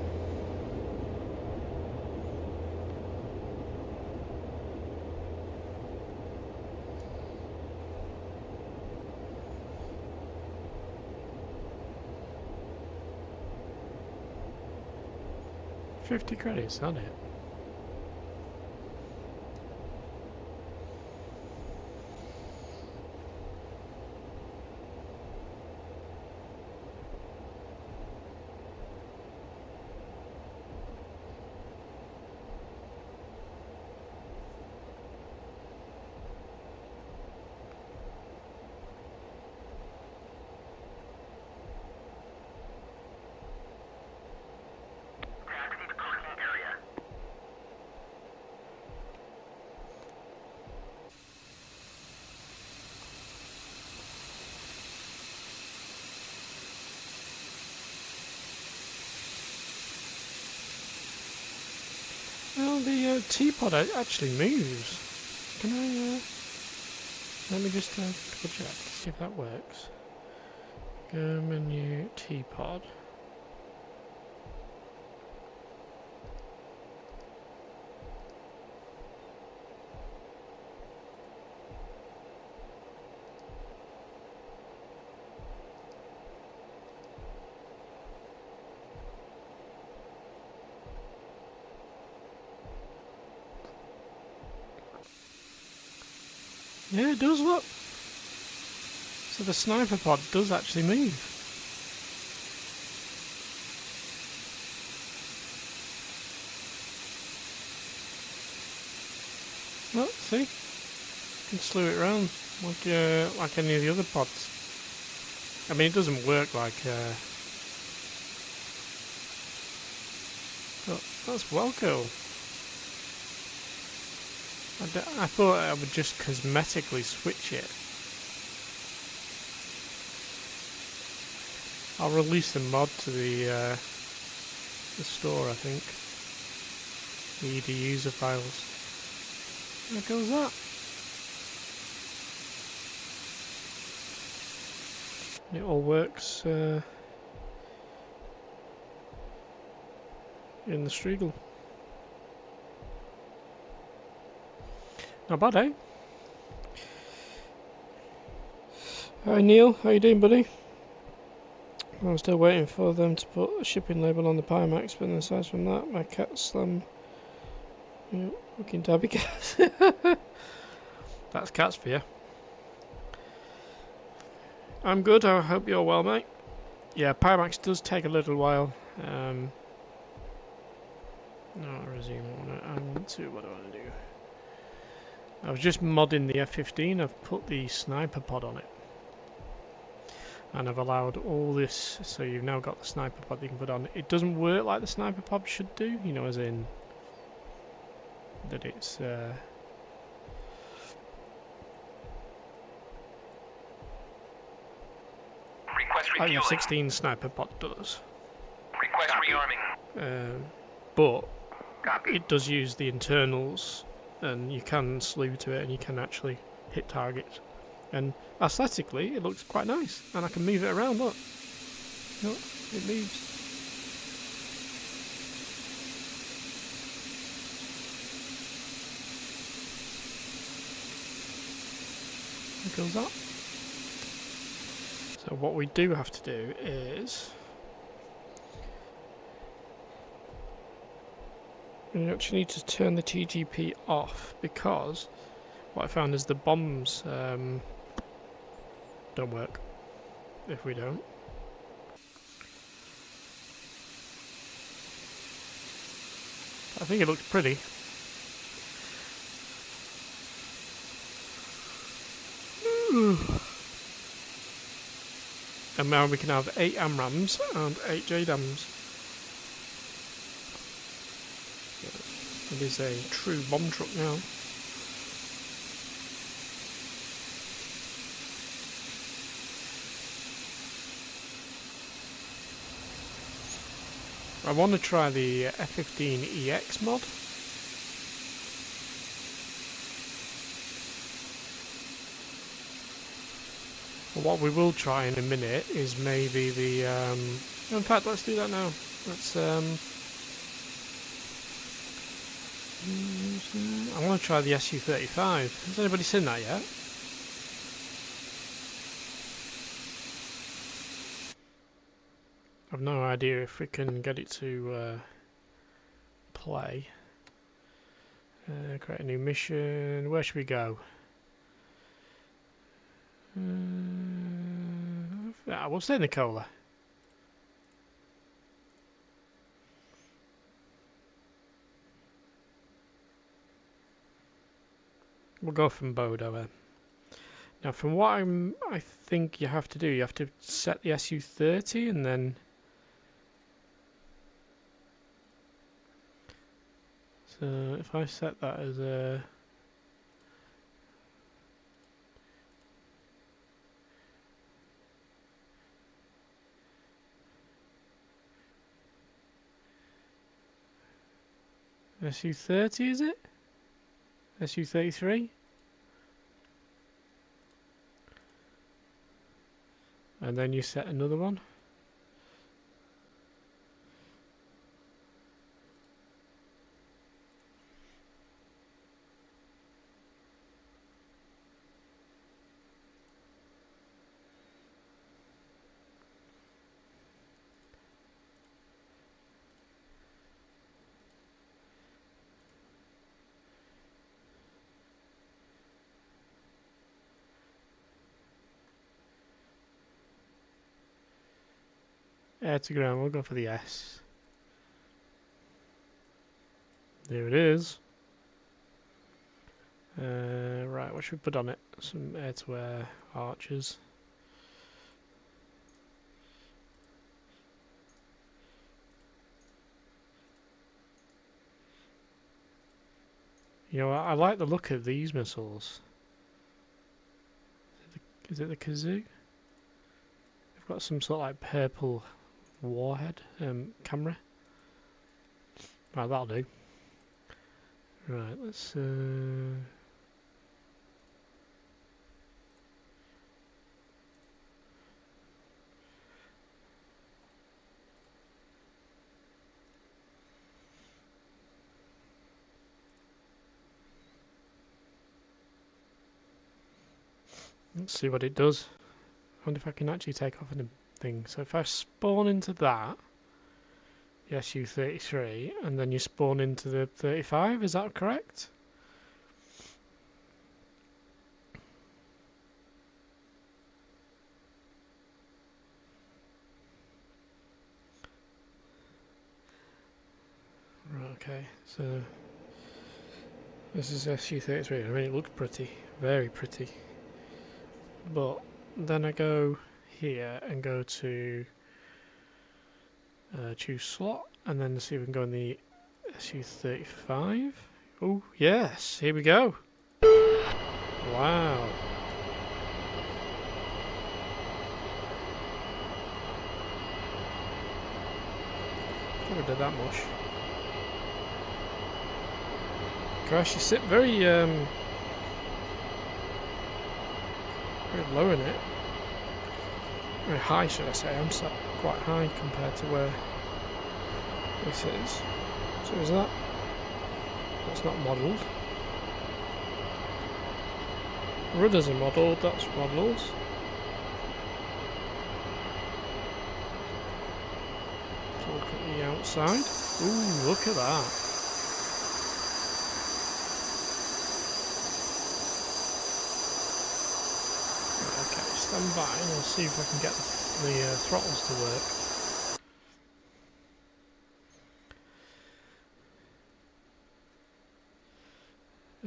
A: $50 credits, that it?
C: Taxi to parking area.
A: Well, the teapot actually moves. Can I, let me just double check, see if that works. Go menu, teapot. Yeah, it does, look. So the sniper pod does actually move. Look, see? You can slew it around like any of the other pods. I mean, it doesn't work like... but that's well cool. I thought I would just cosmetically switch it. I'll release the mod to the store, I think. The user files. How goes that? It all works in the Streagle. Not bad, eh? Hi Neil, how you doing, buddy? I'm still waiting for them to put a shipping label on the Pimax, but aside from that, my cat slam. Yeah, fucking tabby cat. That's cats for you. I'm good, I hope you're well, mate. Yeah, Pimax does take a little while. No, resume on it. I want to, what do I want to do? I was just modding the F-15, I've put the sniper pod on it. And I've allowed all this, so you've now got the sniper pod you can put on. It doesn't work like the sniper pod should do, you know, as in that it's
B: Request
A: like the
B: refueling.
A: F-16 sniper pod does,
B: Request rearming.
A: but
C: Copy.
A: it does use the internals, and you can slew to it, and you can actually hit targets. And aesthetically, it looks quite nice, and I can move it around. Look, it moves. There goes that. So what we do have to do is we actually need to turn the TGP off, because what I found is the bombs don't work if we don't. I think it looks pretty. And now we can have 8 AMRAMs and 8 JDAMs. It is a true bomb truck now. I want to try the F-15EX mod. But what we will try in a minute is maybe the... in fact, let's do that now. Let's... I want to try the Su-35. Has anybody seen that yet? I've no idea if we can get it to play. Create a new mission. Where should we go? We'll stay in the Cola. We'll go from Bodo then. Now, from what I think you have to do, you have to set the Su-30 and then... So, if I set that as a... Su-30, is it? Su-33? And then you set another one. Air to ground, we'll go for the S. There it is. Right, what should we put on it? Some air to air archers. You know, I like the look of these missiles. Is it the Kazoo? They've got some sort of like purple warhead camera. Right, that'll do. Right, let's see what it does. I wonder if I can actually take off anything. So if I spawn into that, the Su-33, and then you spawn into the 35, is that correct? Right, okay, so this is Su-33. I mean, it looks pretty, very pretty. But then I go here and go to choose slot, and then see if we can go in the Su-35. Oh, yes, here we go. Wow. Never did that much. Gosh, you sit very very low in it. Very high, should I say. I'm sat quite high compared to where this is. So is that? That's not modelled. Rudders are modelled, that's modelled. So look at the outside. Ooh, look at that. Okay, stand by and I'll see if I can get the throttles to work.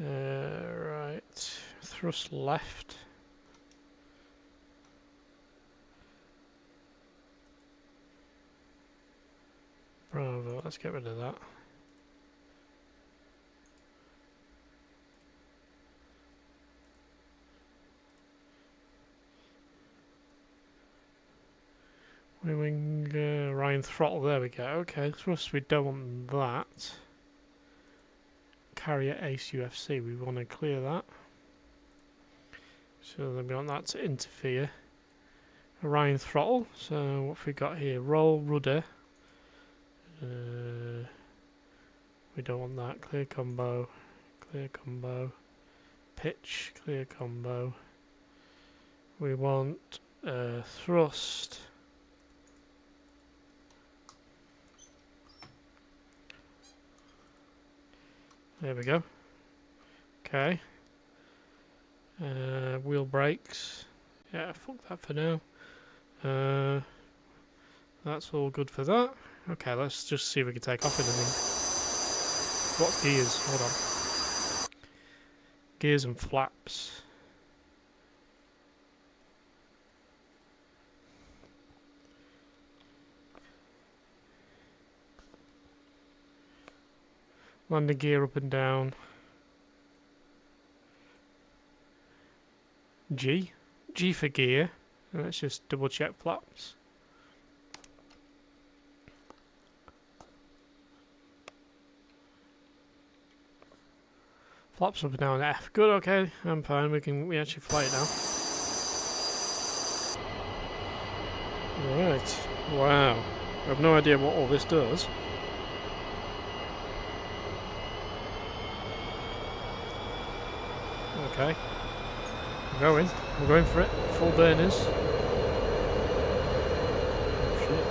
A: Right, thrust left. Bravo, let's get rid of that. Wing, Ryan throttle, there we go. Okay, thrust, we don't want that. Carrier Ace UFC, we want to clear that. So then we want that to interfere. Orion throttle, so what have we got here? Roll, rudder. We don't want that. Clear combo. Clear combo. Pitch, clear combo. We want thrust. There we go. Okay. Wheel brakes. Yeah, fuck that for now. That's all good for that. Okay, let's just see if we can take off anything. What gears? Hold on. Gears and flaps. Landing gear up and down. G. G for gear. Let's just double check flaps. Flaps up and down F. Good, okay, I'm fine. We actually fly it now. Right. Wow. I have no idea what all this does. Okay. We're going for it. Full burners. Oh, shit.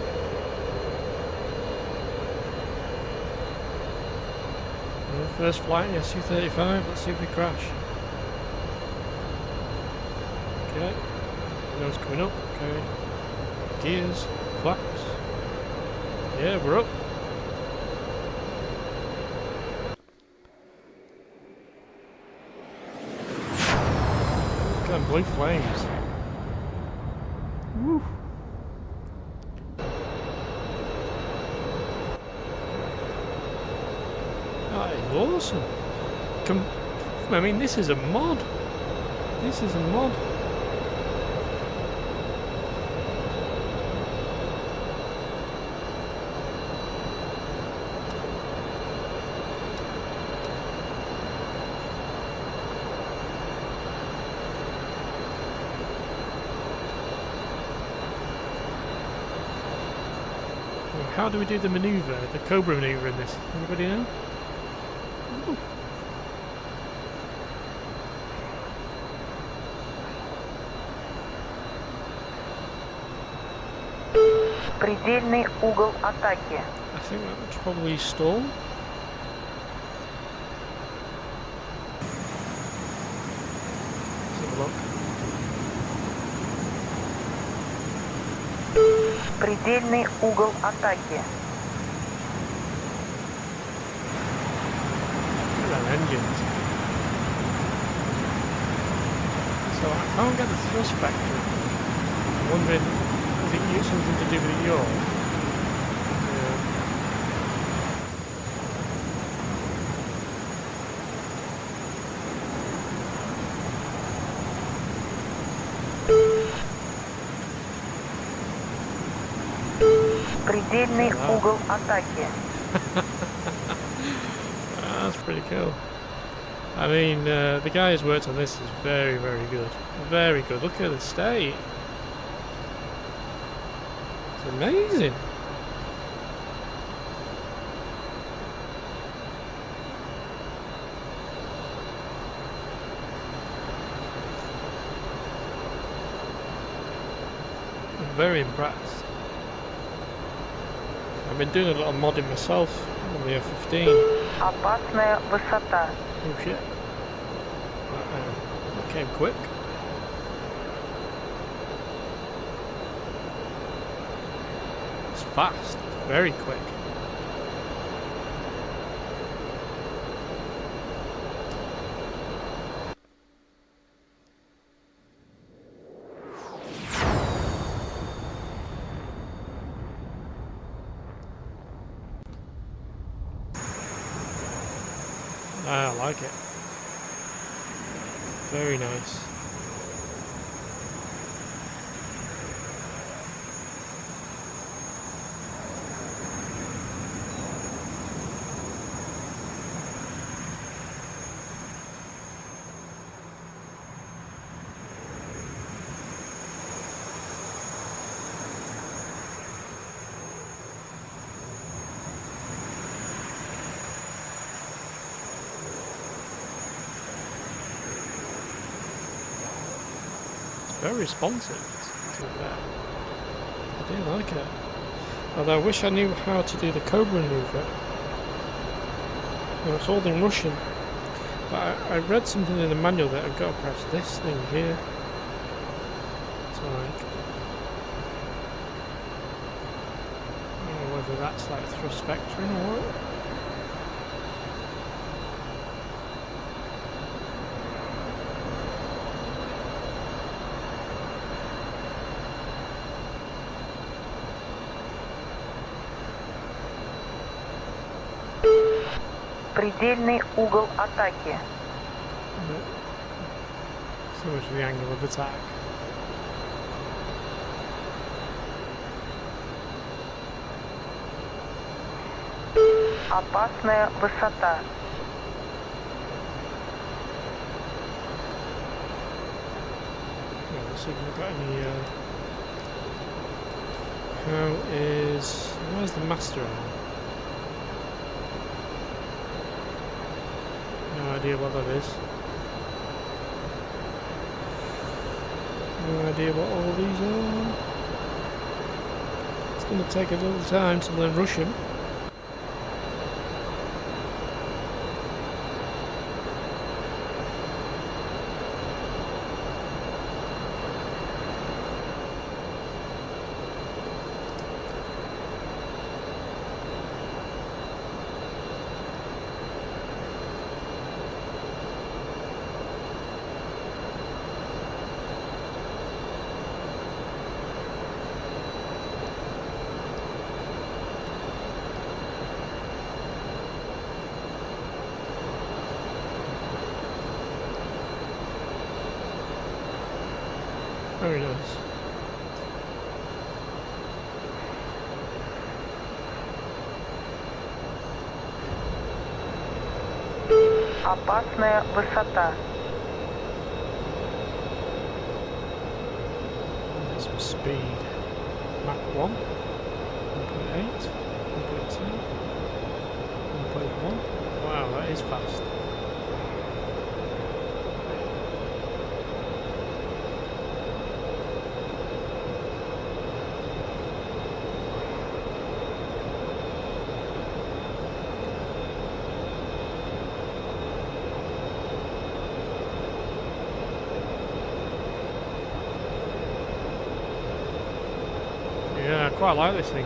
A: First flight, the SU-35. Let's see if we crash. Okay. Nose coming up. Okay. Gears. Flaps. Yeah, we're up. Look at them blue flames. Woo. That is awesome. I mean, this is a mod. This is a mod. How do we do the maneuver, the Cobra maneuver in this? Anybody know? Ooh.
C: Предельный угол атаки.
A: I think that would probably stall. Let's have a look.
C: Предельный угол атаки.
A: Look at them engines. So I can't get the thrust vector. I'm wondering, is it something to do with the yaw?
C: Предельный
A: Wow.
C: угол атаки.
A: That's pretty cool. I mean, the guy who's worked on this is very, very good. Very good. Look at the state. It's amazing. I'm very impressed. I've been doing a lot of modding myself on the F-15.
C: Опасная высота.
A: Oh shit. That came quick. It's fast. Very quick. I like it. Very nice. Very responsive, to be fair. I do like it. Although I wish I knew how to do the Cobra maneuver. You know, it's all in Russian. But I read something in the manual that I've got to press this thing here. It's like... I don't know whether that's like thrust vectoring or what.
C: Предельный угол атаки.
A: So much for the angle of attack.
C: Опасная высота.
A: Let's see if we've got any. How is. Where's the master on? No idea what that is. No idea what all these are. It's going to take a little time to learn Russian. Very nice.
C: Опасная высота.
A: There's some speed. Mach 1, 1.8, 1.2, 1.1. Wow, that is fast. Yeah, I quite like this thing.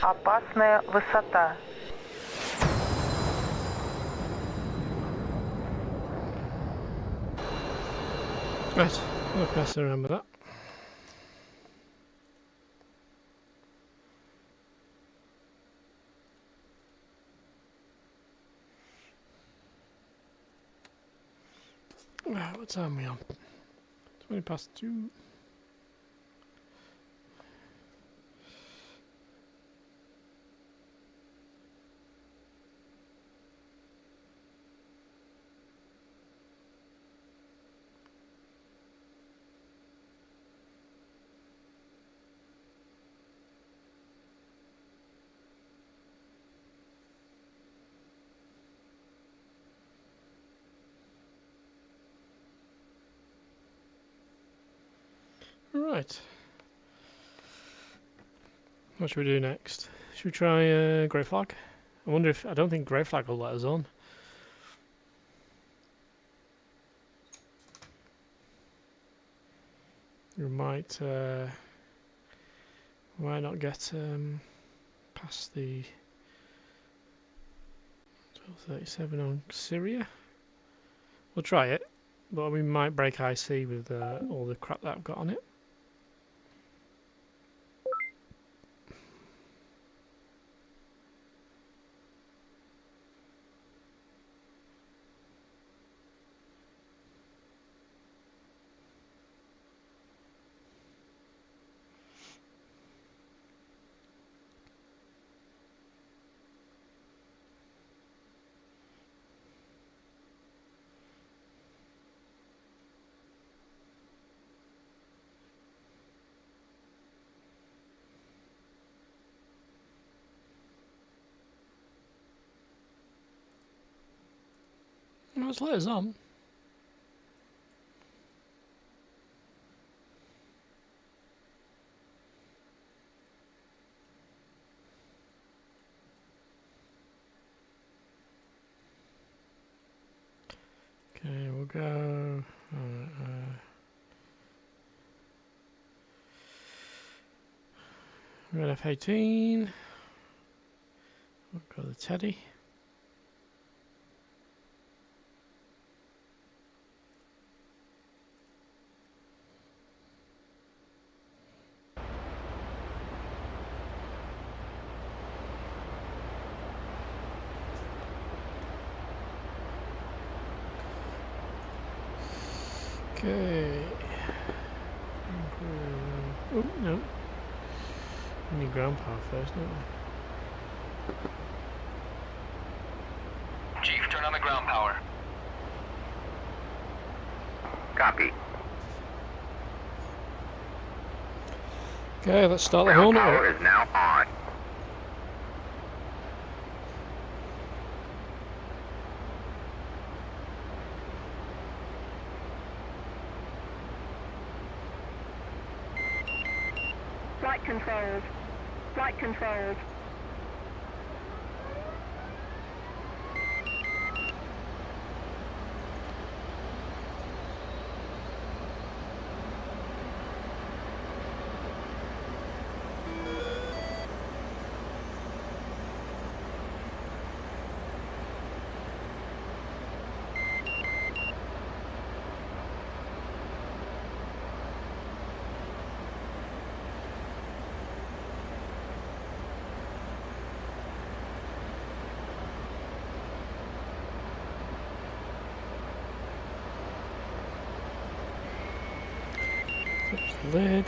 C: Опасная высота.
A: Right, I'll pass around with that. Right, what time are we on? 20 past 2. Right. What should we do next? Should we try Grayflag? I wonder if... I don't think Grayflag will let us on. We might not get past the 1237 on Syria. We'll try it, but we might break IC with all the crap that I've got on it. Let's let us on. Okay, we'll go. We're at F18. We'll go to Teddy. Okay. Oh, no. We need ground power first, don't we?
B: Chief, turn on the ground power.
E: Copy.
A: Okay, let's start the
E: Ground
A: Hornet.
E: power is now on.
F: Flight controls. Flight controls.
A: Flip the lid.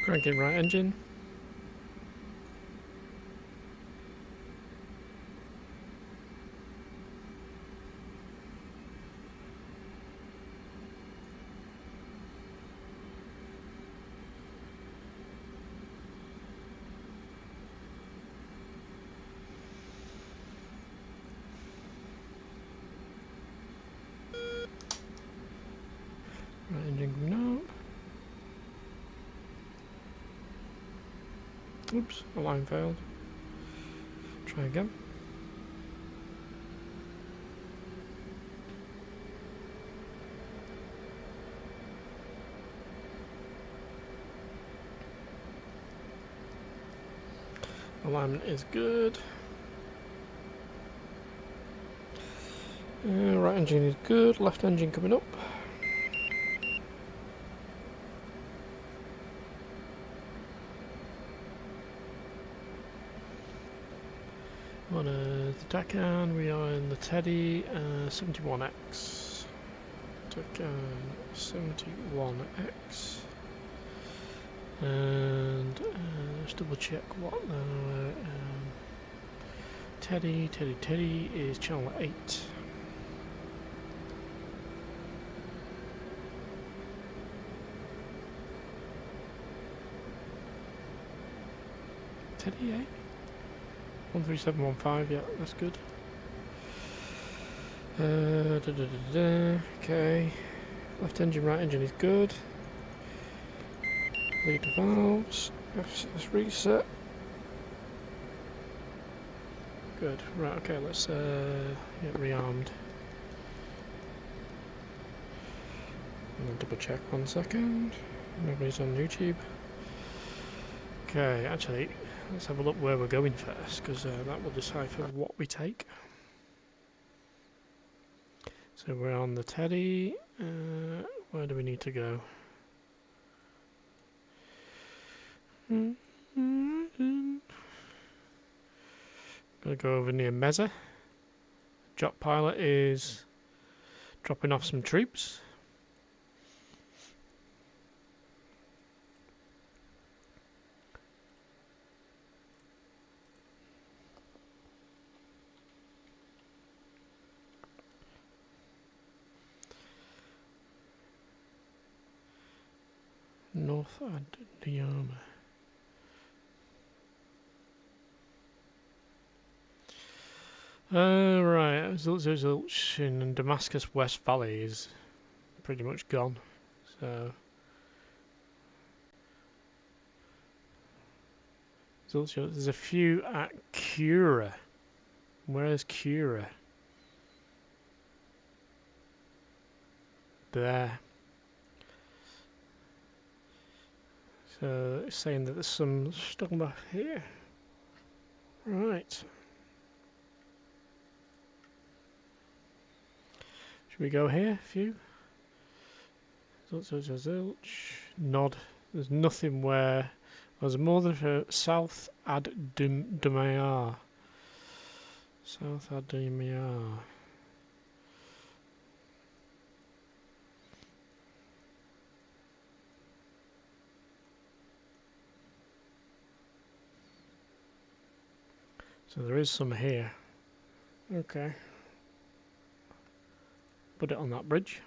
A: Cranking right engine. Right engine coming up. Whoops, align failed. Try again. Alignment is good. Right engine is good. Left engine coming up. On the Dacan, we are in the Teddy 71X. Dacan 71X. And let's double check what the Teddy is channel 8. Teddy 8? 13715, yeah, that's good. Okay. Left engine, right engine is good. Lead the valves. Let's reset. Good. Right, okay, let's get rearmed. Double check 1 second. Nobody's on YouTube. Okay, actually, let's have a look where we're going first, because that will decipher what we take. So we're on the Teddy. Where do we need to go? Gonna go over near Meza. Jock pilot is dropping off some troops. North Adiyama. Right, Zilch in Damascus West Valley is pretty much gone. So there's a few at Cura. Where's Cura? There. So it's saying that there's some stuff back here. Right. Should we go here? A few? Zilch. Nod. There's nothing where. There's more than a South Ad Dumayar. South Ad Dumayar. So there is some here. Okay. Put it on that bridge.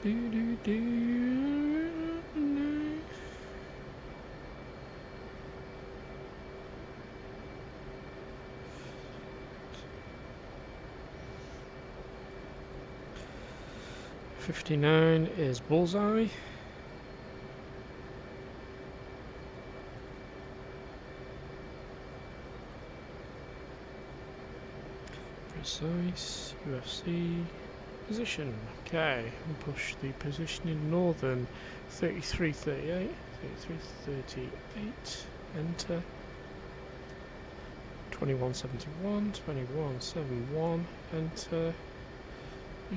A: $59 is bullseye. Precise, UFC, position. Okay, we'll push the position in northern 3338, 3338, enter. 2171, 2171, enter.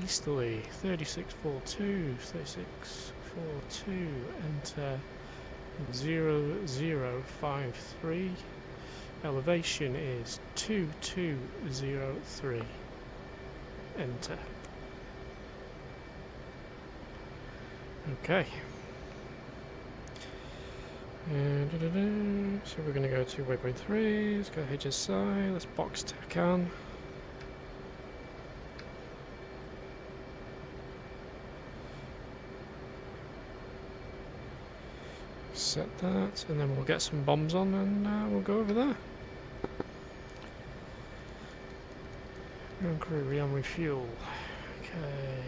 A: Easterly 3642, 3642, enter. 0053. Elevation is 2203. Enter. Okay. So we're going to go to waypoint 3. Let's go HSI. Let's box Tacan. Set that, and then we'll get some bombs on, and we'll go over there. Ground crew, rearm, refuel. Okay.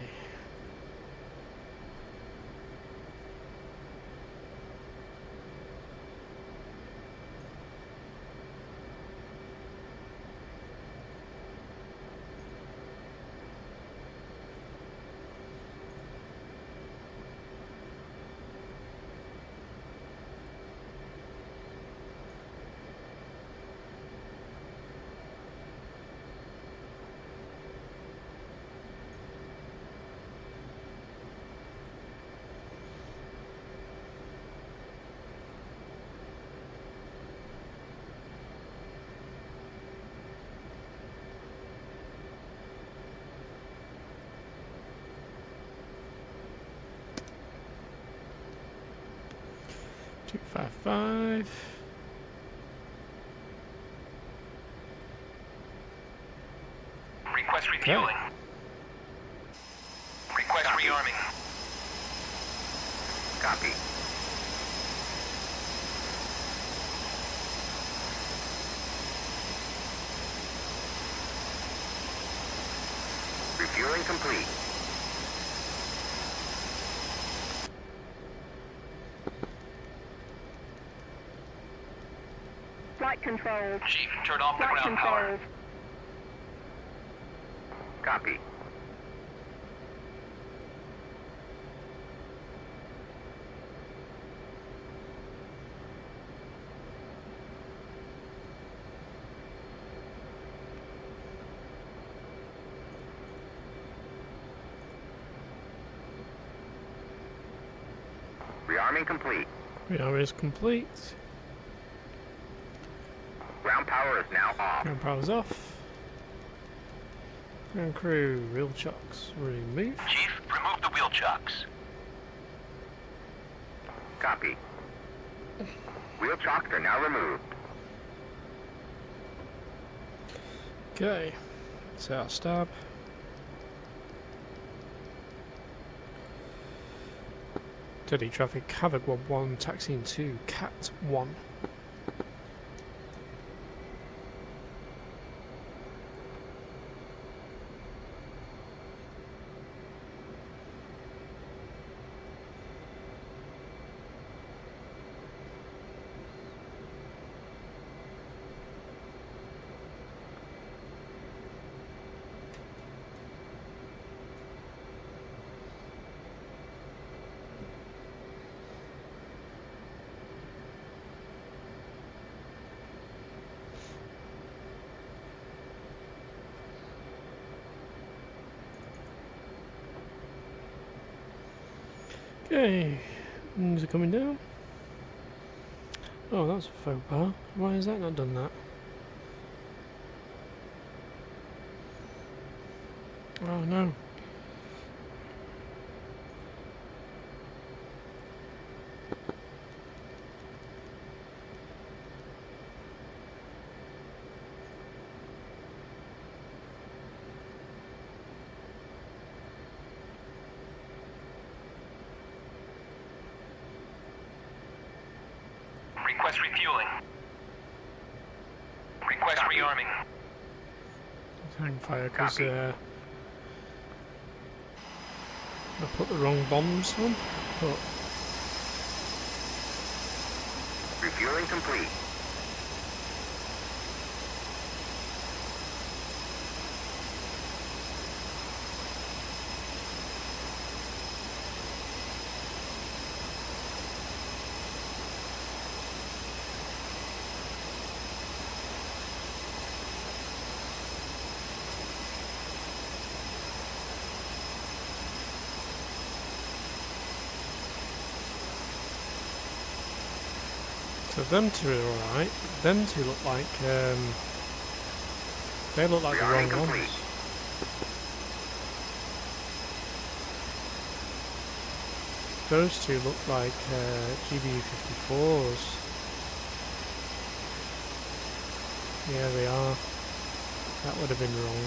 A: 5-5.
B: Request refueling. Request rearming.
E: Copy. Refueling complete.
F: Flight controls.
B: Chief, turn off the
F: Flight
B: ground power.
F: controls.
E: Copy. Rearming complete.
A: Rearming is complete.
E: Ground power is now off.
A: Ground power's off. Ground crew, wheel chocks removed.
B: Chief, remove the wheel chocks.
E: Copy. Wheel chocks are now removed.
A: Okay, set our stab. Steady traffic, Havoc 1-1, taxiing to Cat 1. Okay, things are coming down. Oh, that's a faux pas. Why has that not done that? Oh no.
B: Request refueling. Request
E: Copy.
B: rearming.
A: Hang fire because
E: Copy.
A: I put the wrong bombs on. But
E: Refueling complete.
A: so them two are alright. Them two look like they look like the wrong
E: Rearming complete.
A: ones. Those two look like GB54s. Yeah, they are. That would have been wrong.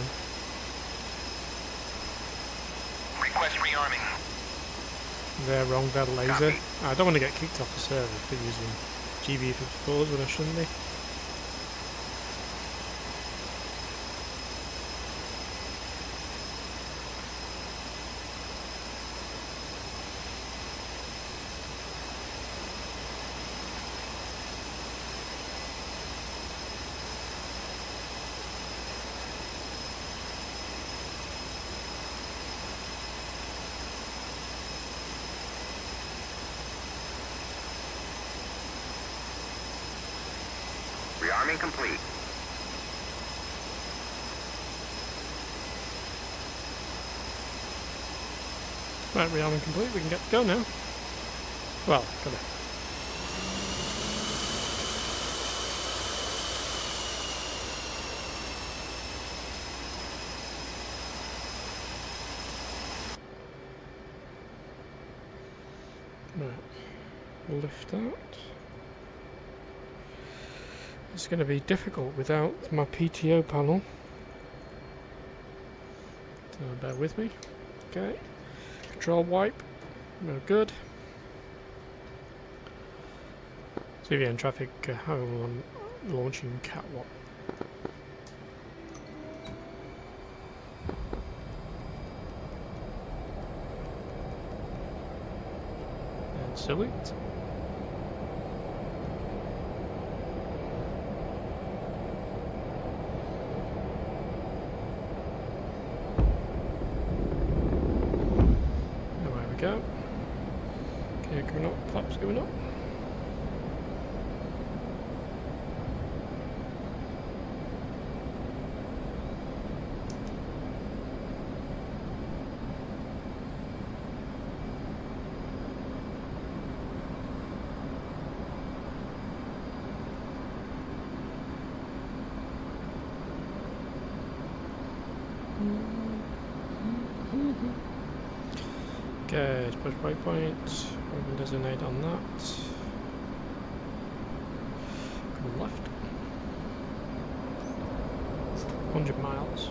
B: Request rearming.
A: They're wrong, they're laser.
E: Copy.
A: I don't want to get kicked off the server for using GB54s when I shouldn't be.
E: Rearming complete.
A: Right, rearming complete, we can get to go now. Well, gotta. Right, lift out. It's going to be difficult without my PTO panel. So bear with me. Okay. Control wipe. No good. CVN traffic home launching catwalk. And salute. Go. Okay, coming up, flaps going up. Okay, push waypoint. We can designate on that. Come left. 100 miles.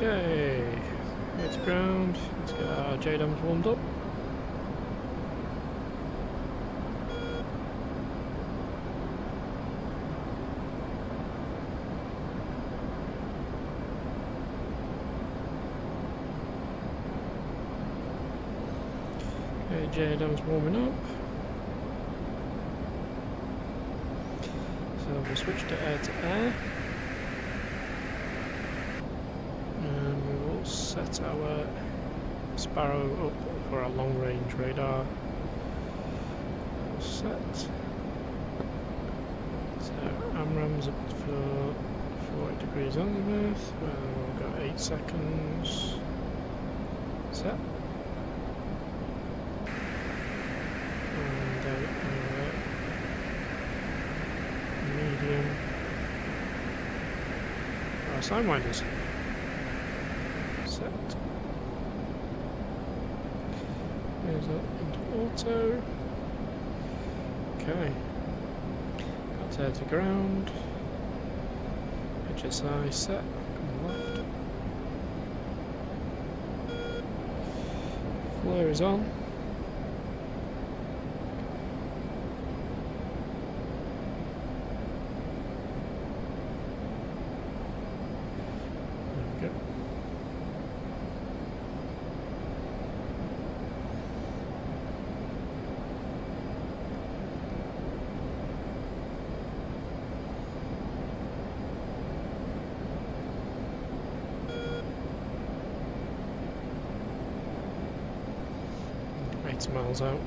A: Okay, it's ground. Let's get our JDAMs warmed up. Okay, JDAMs warming up. So we'll switch to air. Set our Sparrow up for our long-range radar. Set. So AMRAM's up for 40 degrees azimuth. We've got 8 seconds. Set. And medium. Our sidewinders. Set. There's up into auto. Okay. Got there to ground. HSI set. Come left. Flare is on. There we go. Miles out.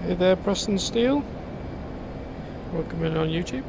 A: Hey there, Preston Steele. Welcome in on YouTube.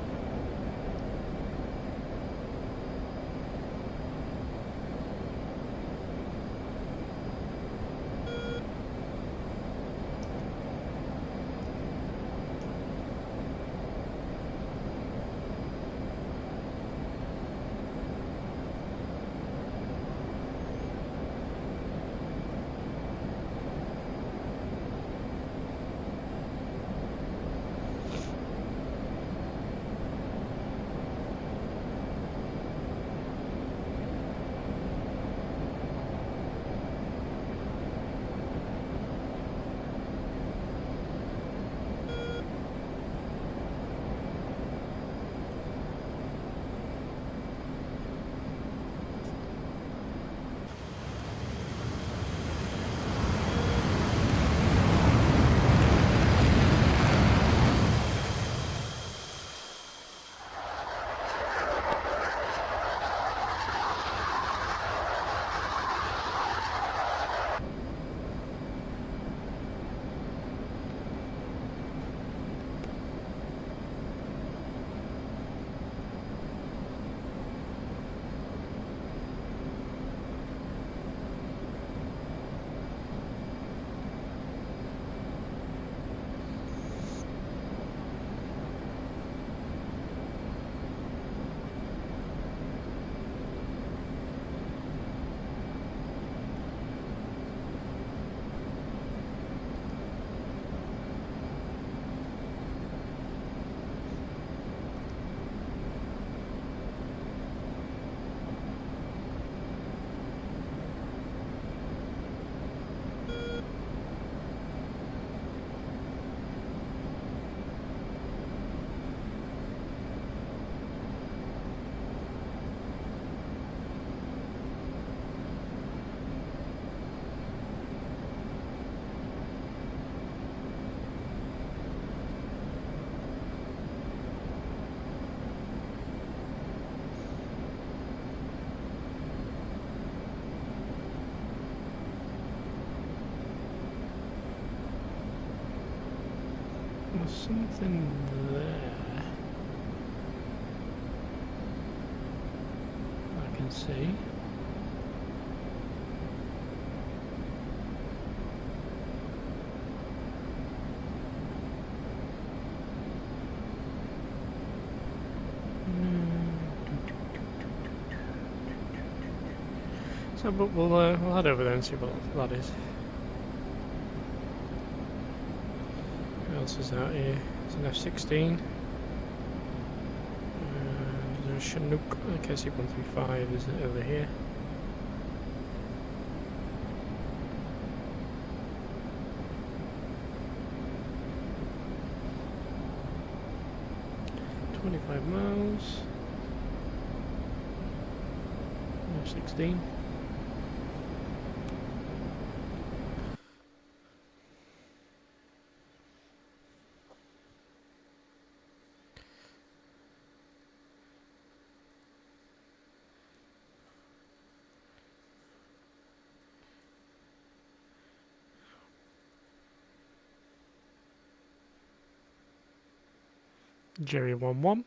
A: There's something there. I can see. So, but we'll head over there and see what that is. What else is out here? It's an F-16. There's a Chinook KC-135 is over here. $25 miles. F-16. Jerry 11.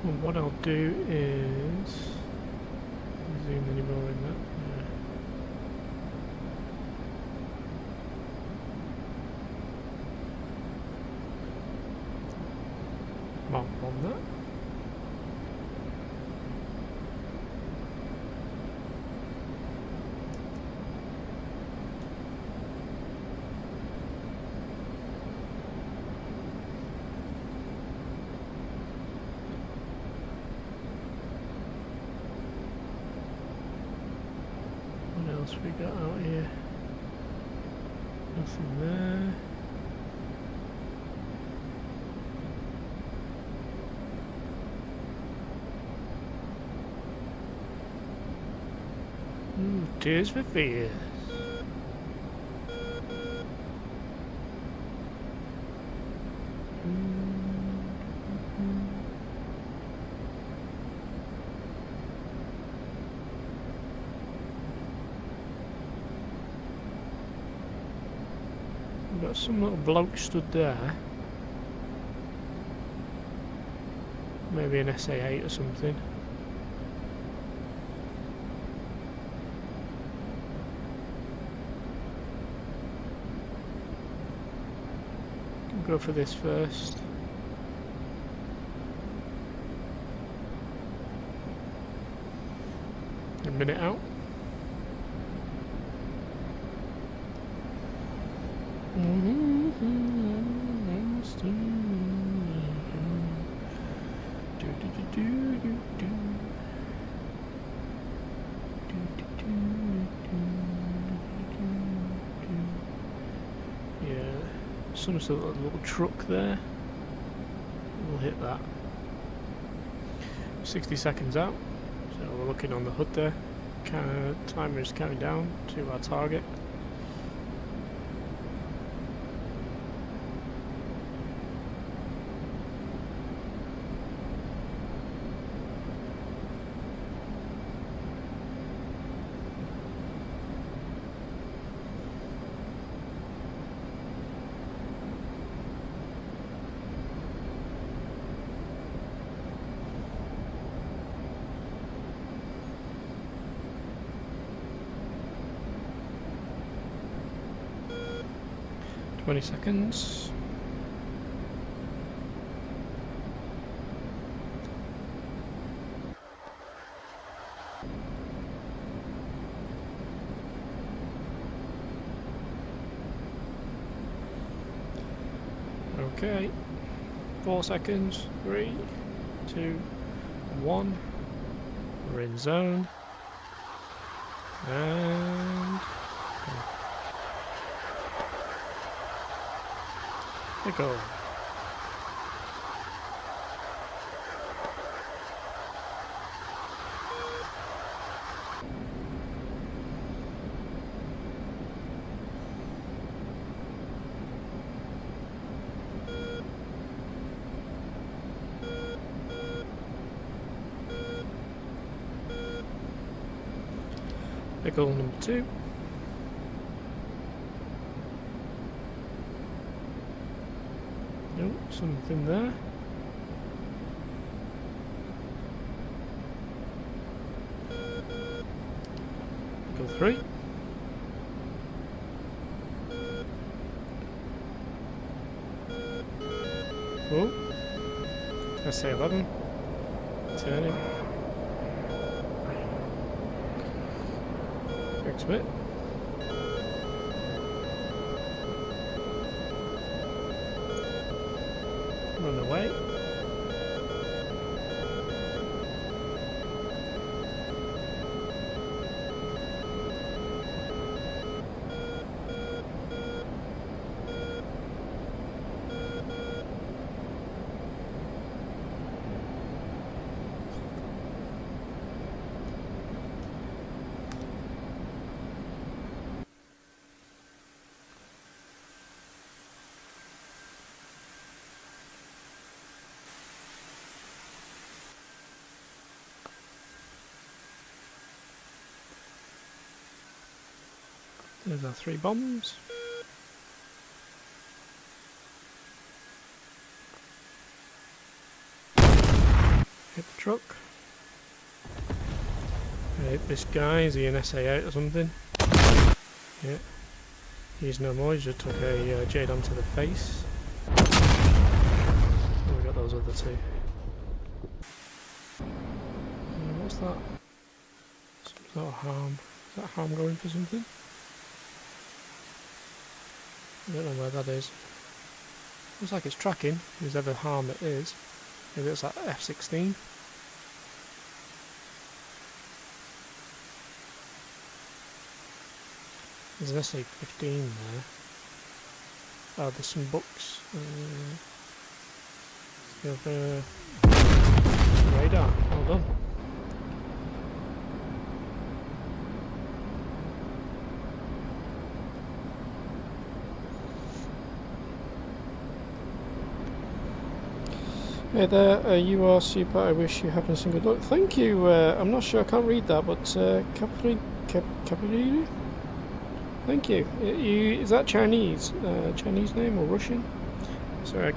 A: Well, what I'll do is zoom any more in that. Mark on that. What else we got out here? Nothing there. Tears for Fears. We've got some little bloke stood there. Maybe an SA-8 or something. Go for this first. A minute out. Some sort of little truck there. We'll hit that. 60 seconds out. So we're looking on the HUD there. Timer is counting down to our target. 20 seconds. Okay, 4 seconds, 3, 2, 1, we're in zone, and they go. Pickle number 2. Nope, something there. Pickle 3. Oh, let's say 11. Turning. Bit. Run away. There's our 3 bombs. Hit the truck. Hit this guy, is he an SA8 or something? Yeah. He's no more, he just took a Jade onto the face. Oh, we got those other 2. What's that? Some sort of harm. Is that harm going for something? I don't know where that is. Looks like it's tracking, whoever harm it is. Maybe it's like F-16. There's an SA-15 there. Oh, there's some books. Radar, well done. Hey there, you are super, I wish you happiness and good luck. Thank you, I'm not sure, I can't read that, but Capri? Thank you. Is that Chinese? Chinese name or Russian? Sorry,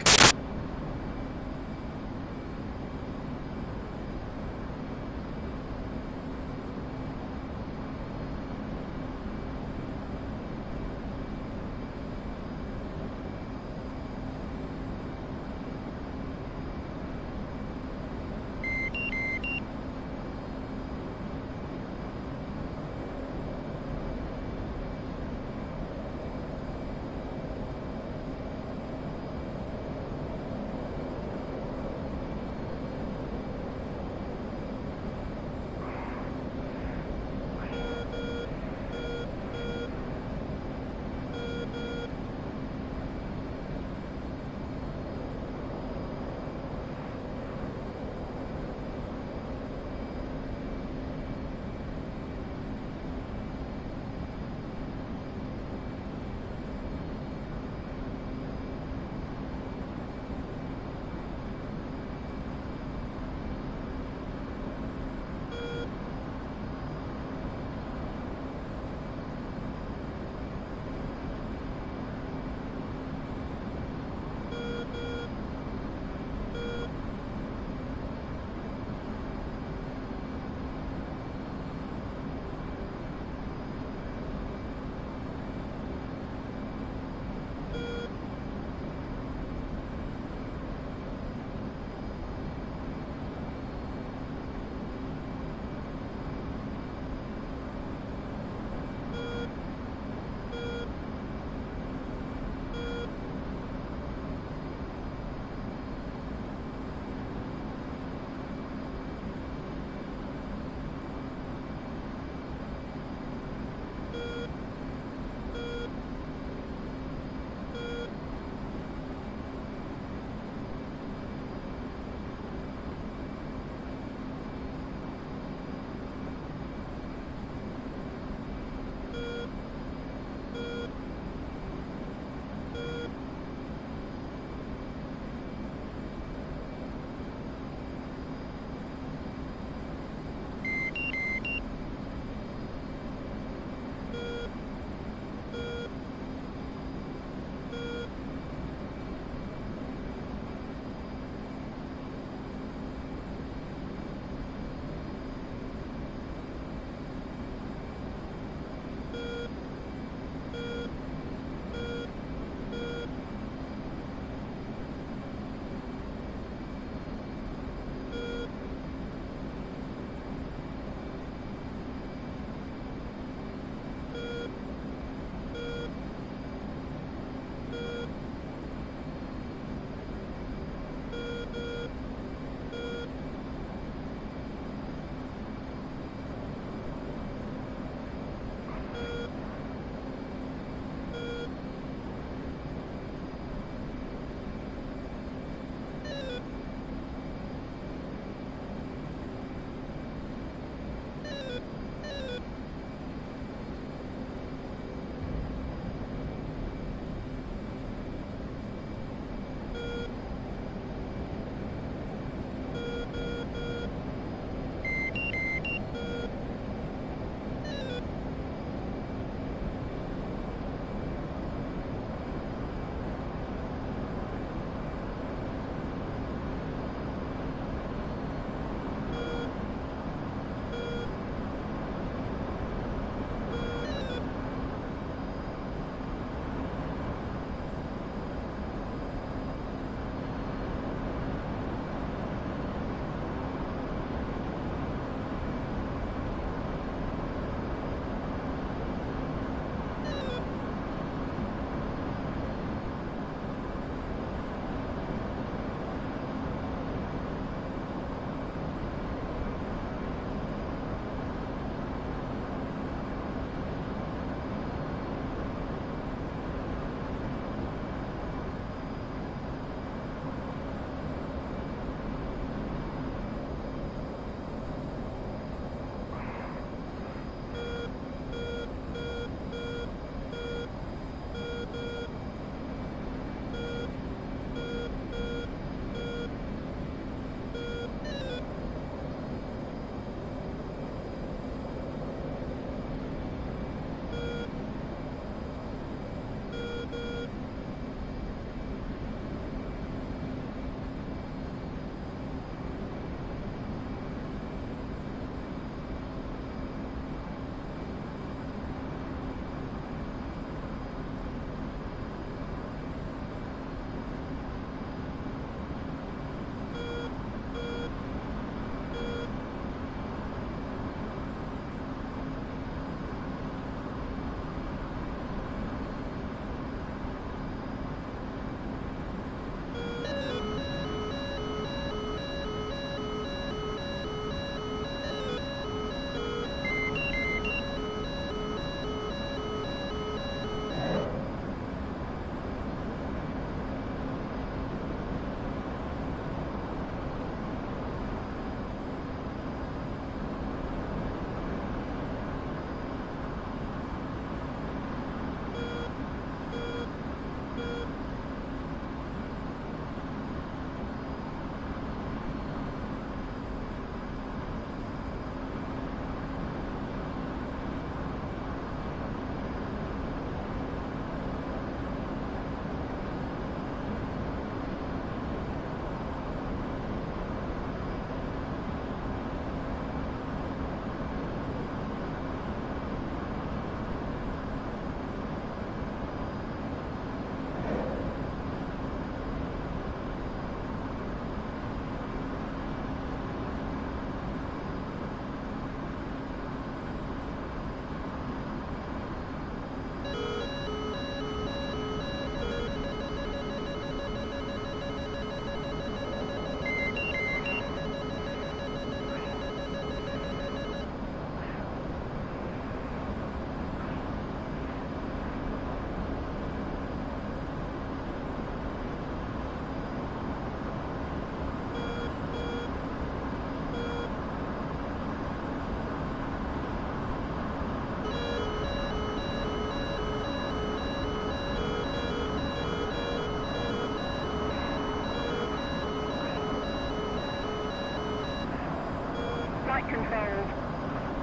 F: Flight controls.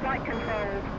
F: Flight controls.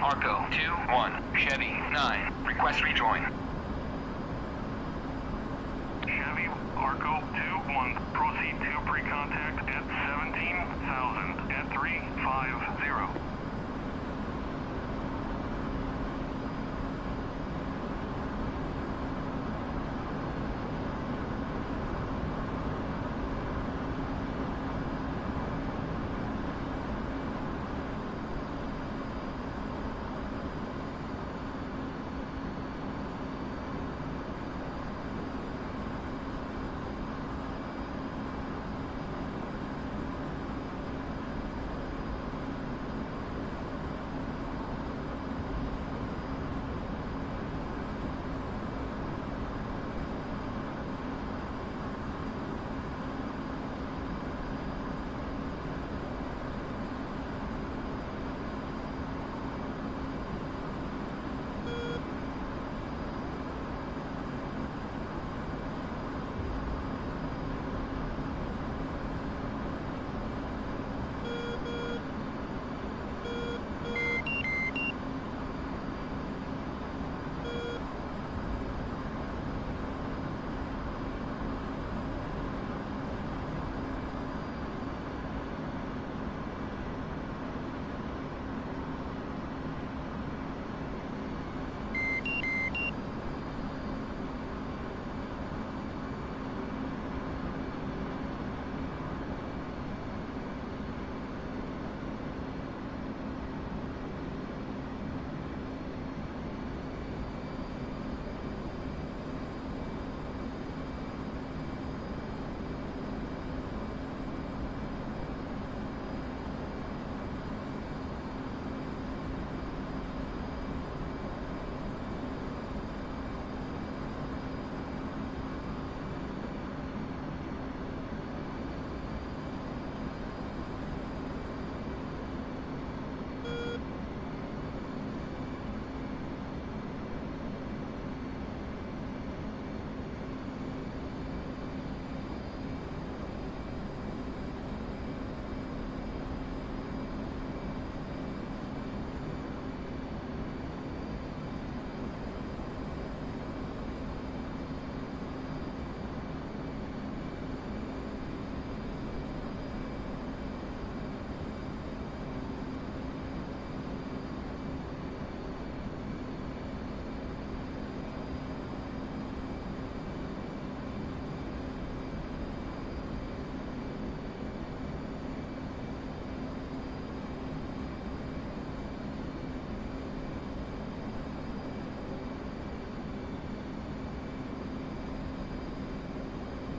B: Arco 2-1, Chevy 9. Request rejoin.
E: Chevy, Arco 2-1. Proceed to pre-contact at 17,000 at 350.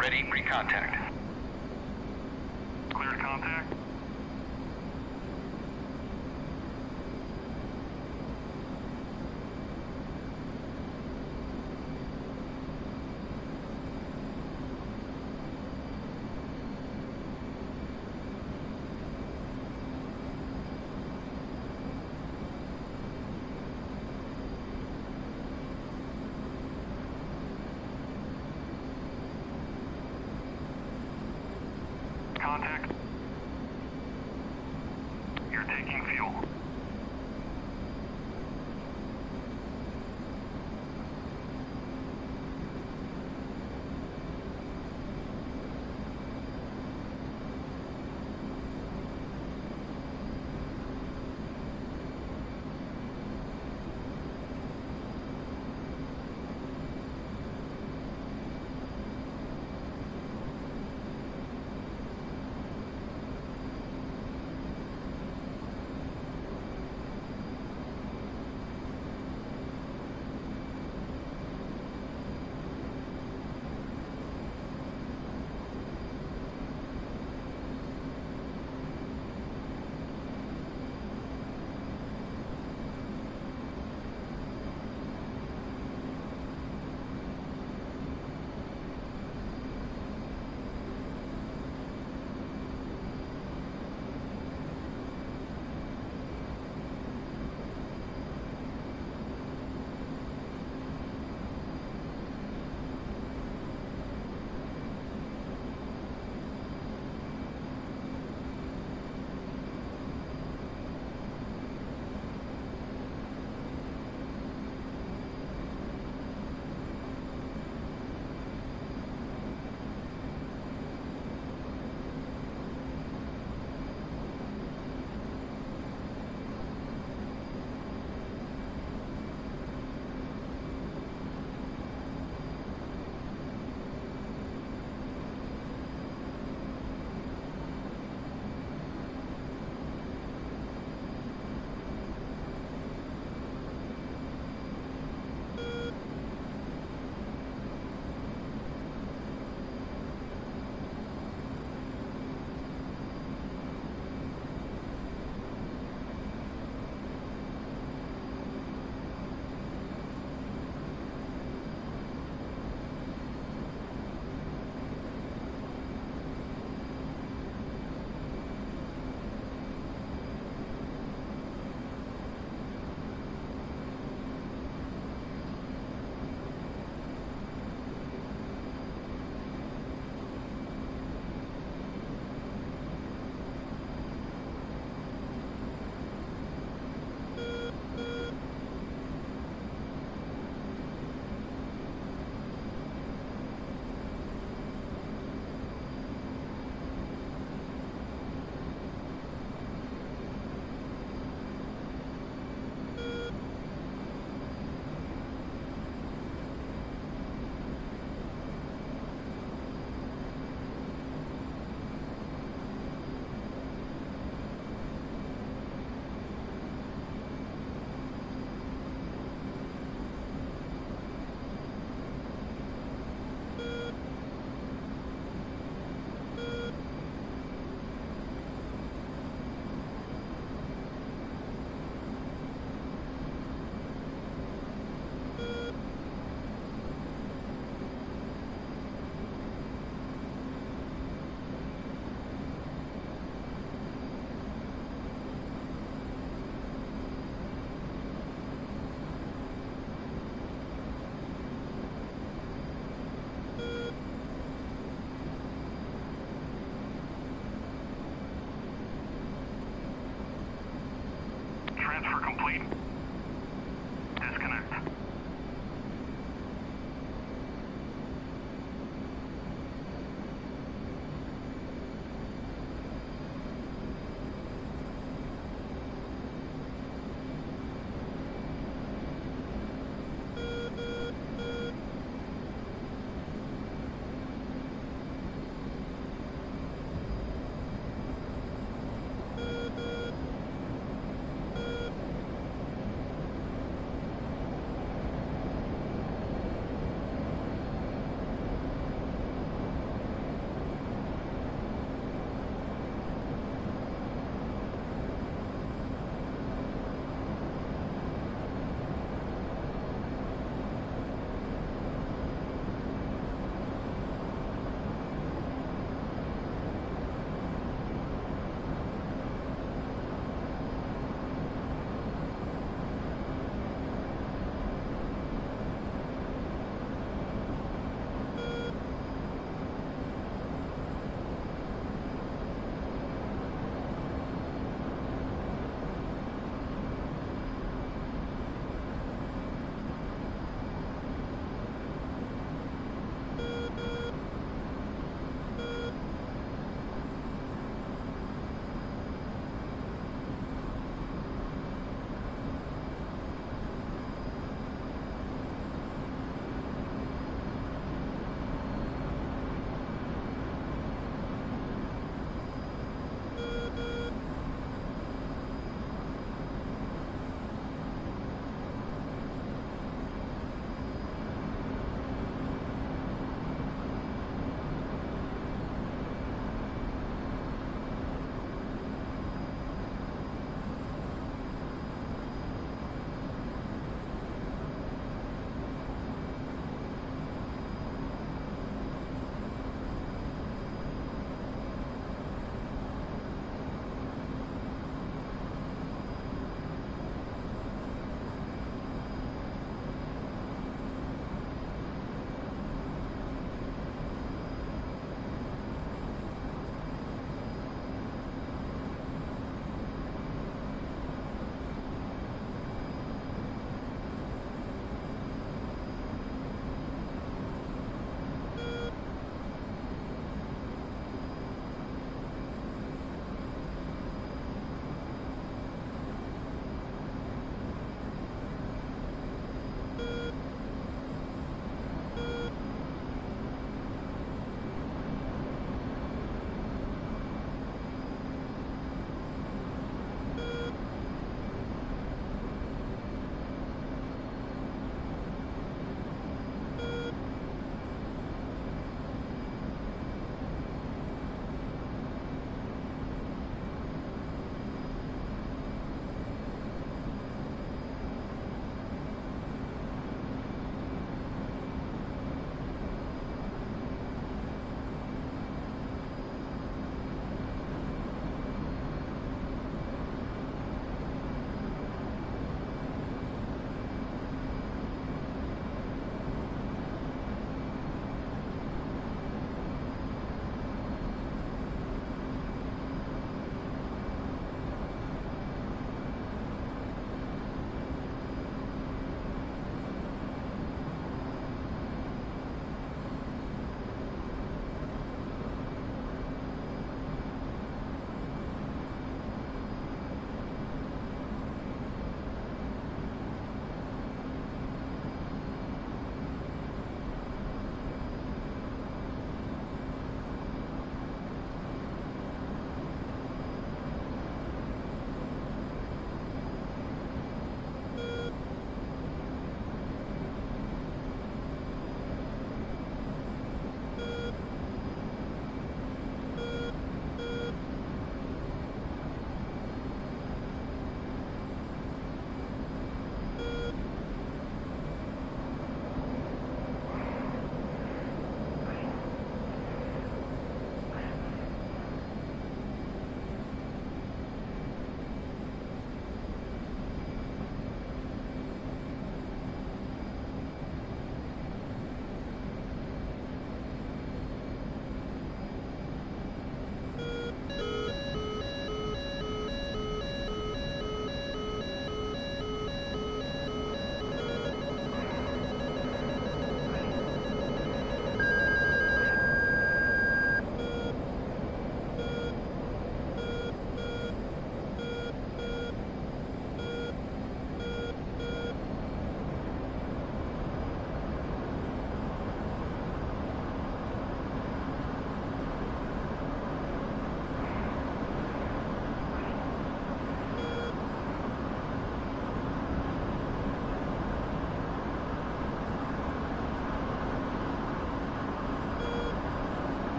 B: Ready, pre-contact.
E: Clear to contact. reading. Disconnect.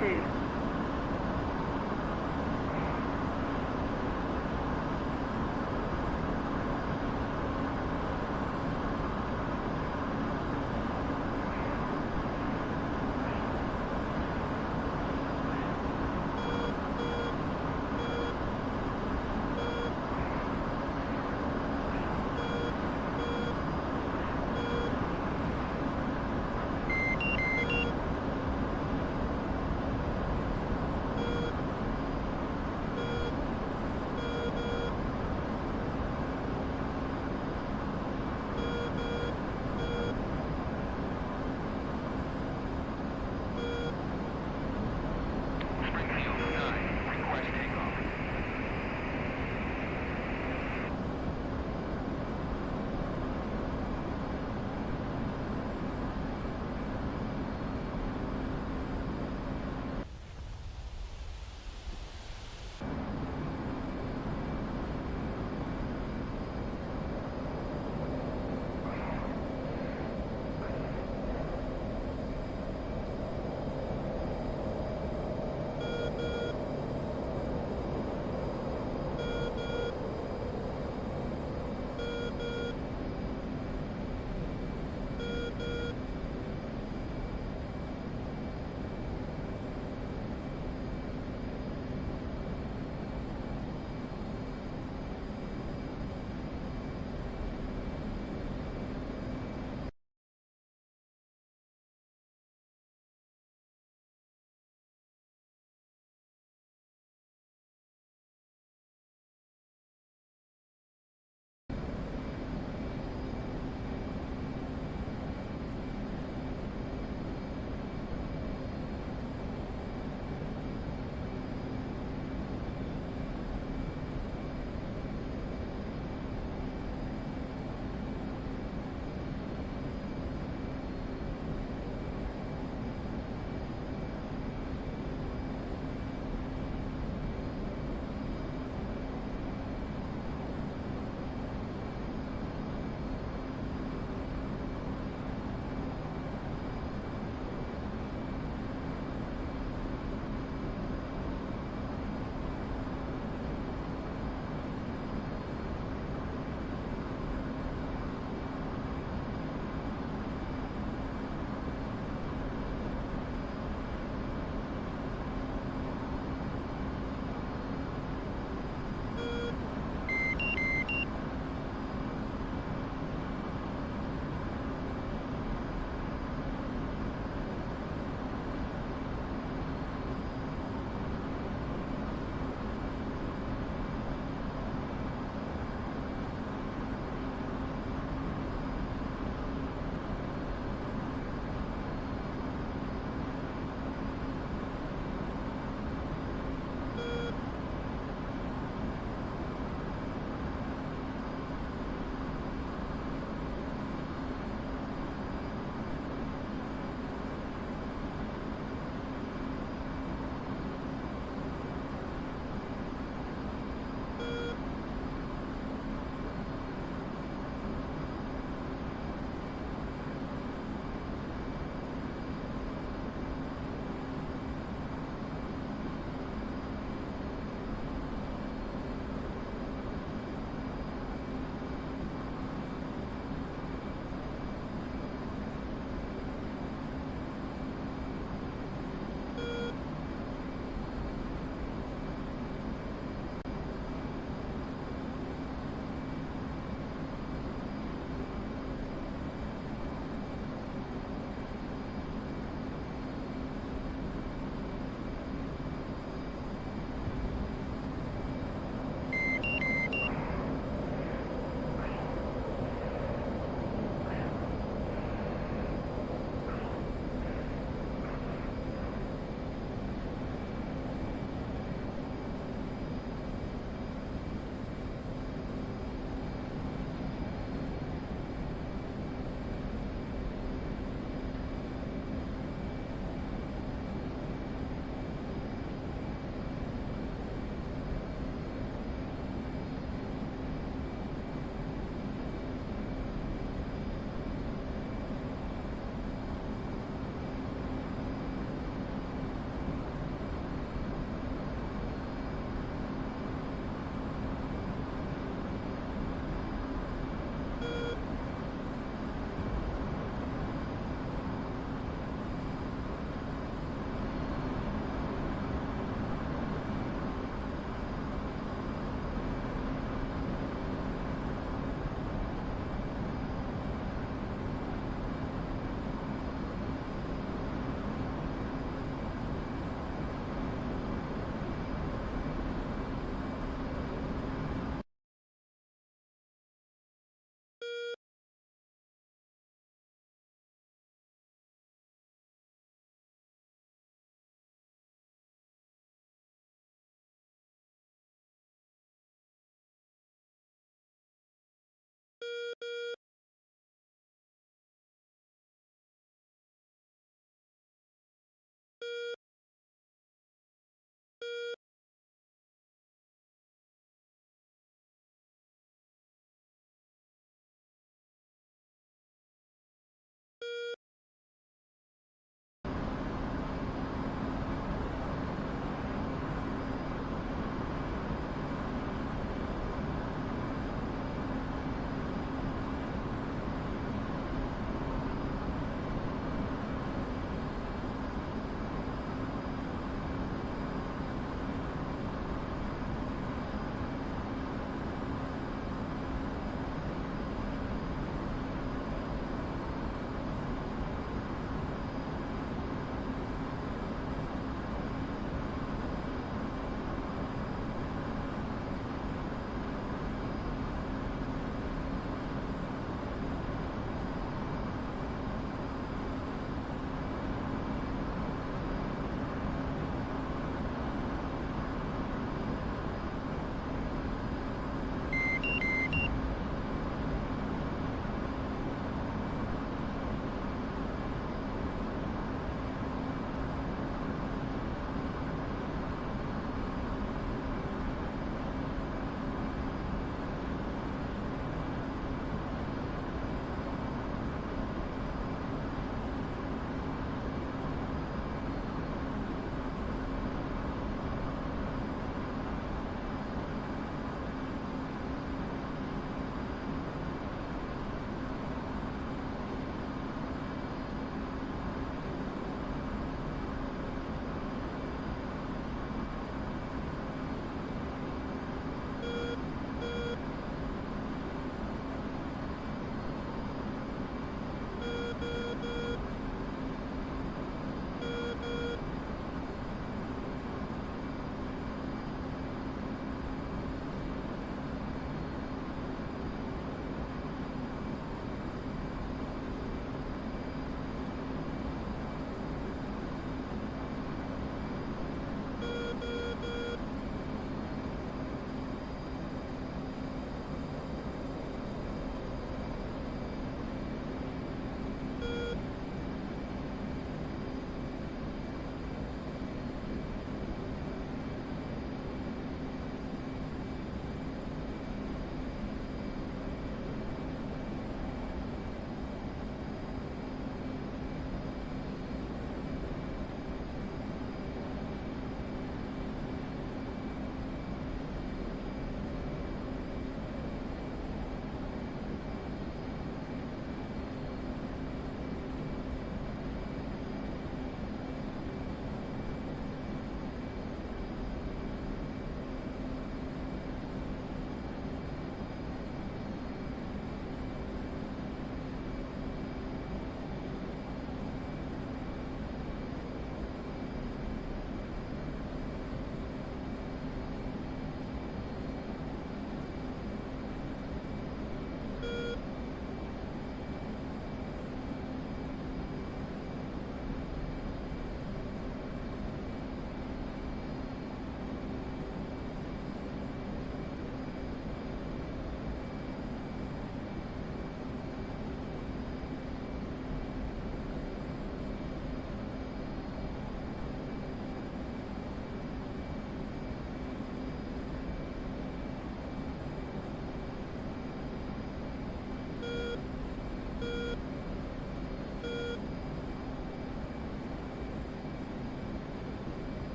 C: altitude.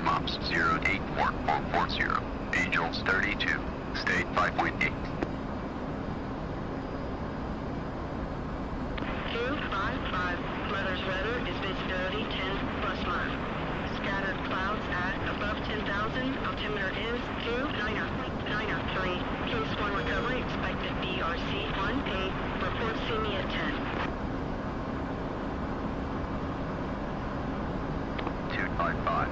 E: mops 084440. Angels 32. State 5.8.
D: 255. Mother's rudder is visibility 10 plus mile. Scattered clouds at above 10,000. Altimeter is 290.903. Case 1 recovery expected BRC 1A. Report see me at 10.
E: 255.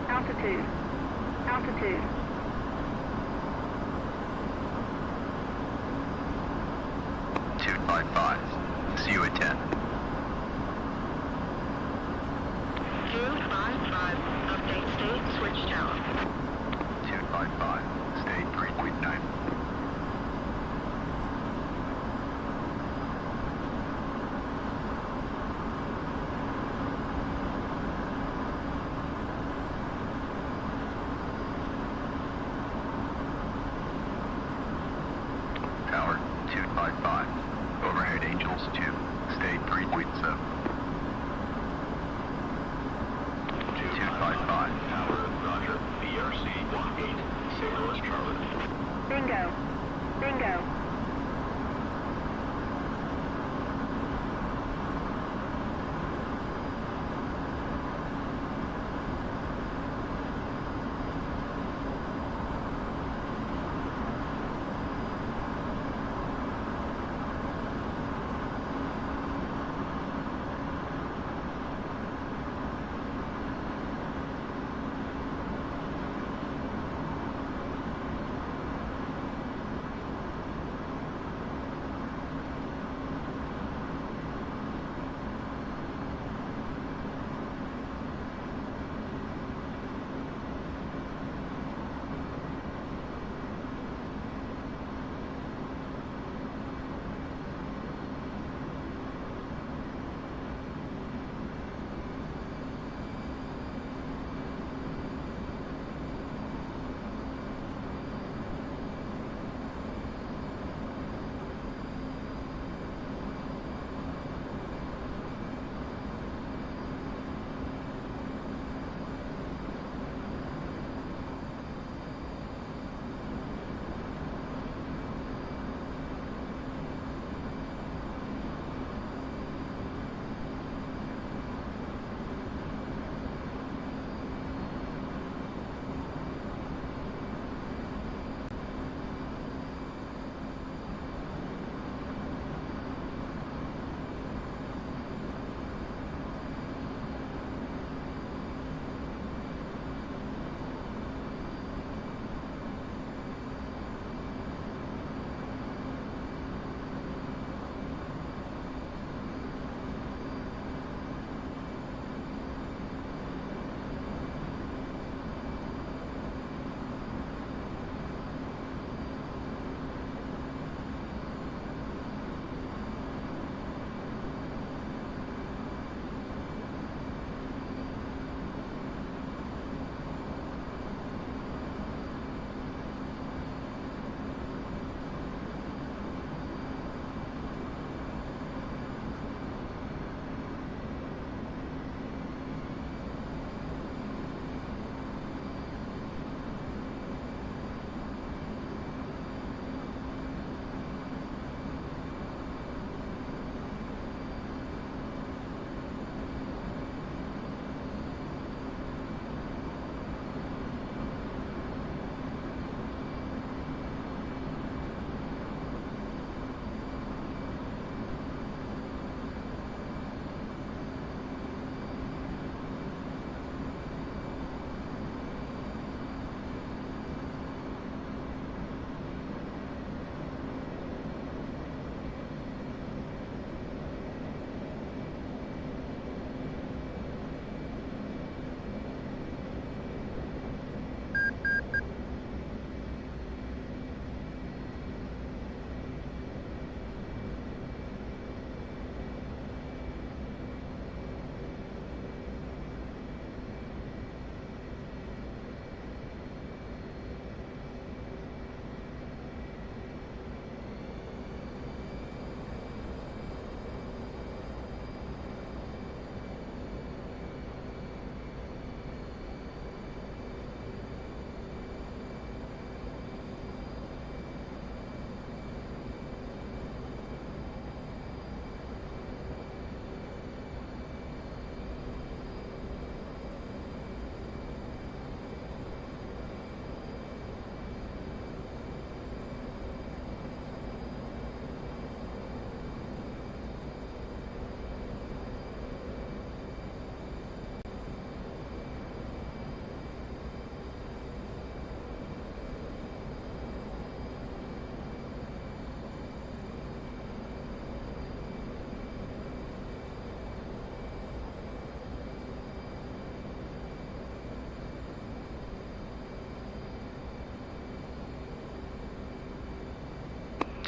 F: Altitude. Altitude.
E: 255. See you at 10.
D: 255. Update state switch tower.
E: 255. State 3.9. Tower 255. Overhead Angels 2. State 3.7. 255.
B: Tower, roger. BRC 18. St. Louis, Charlotte.
F: Bingo. Bingo.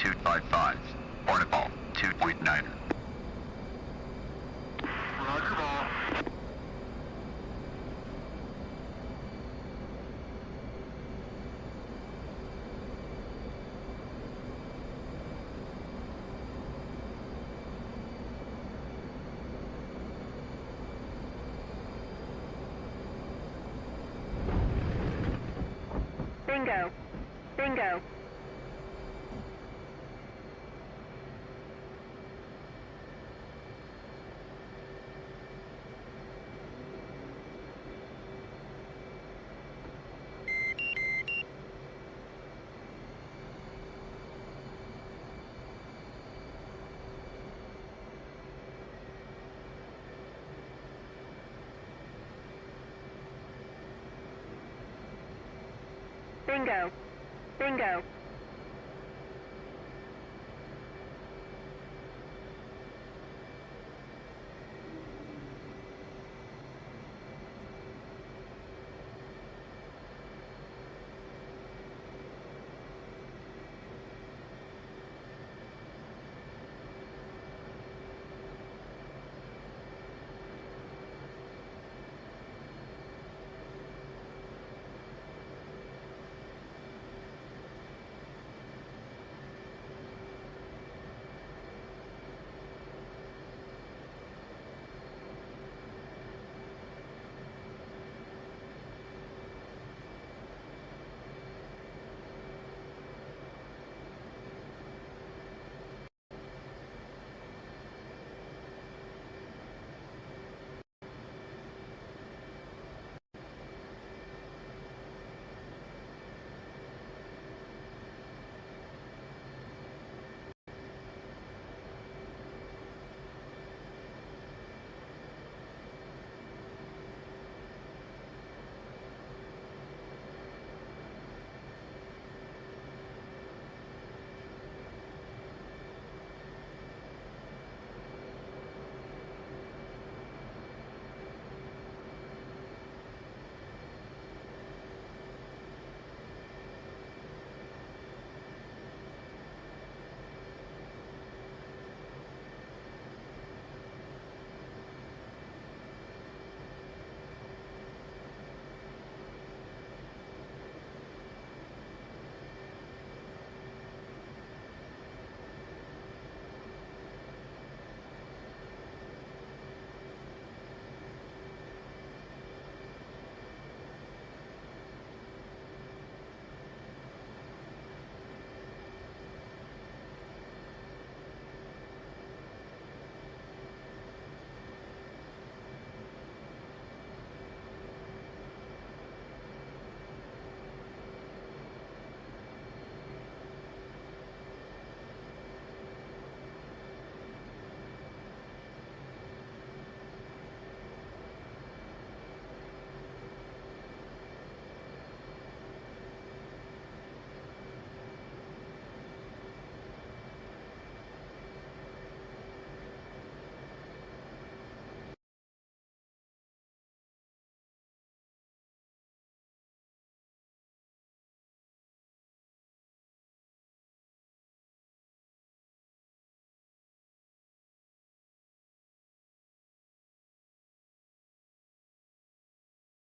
E: 255. Hornet ball, 2.9.
B: Roger ball.
F: Bingo. Bingo. Bingo. Bingo.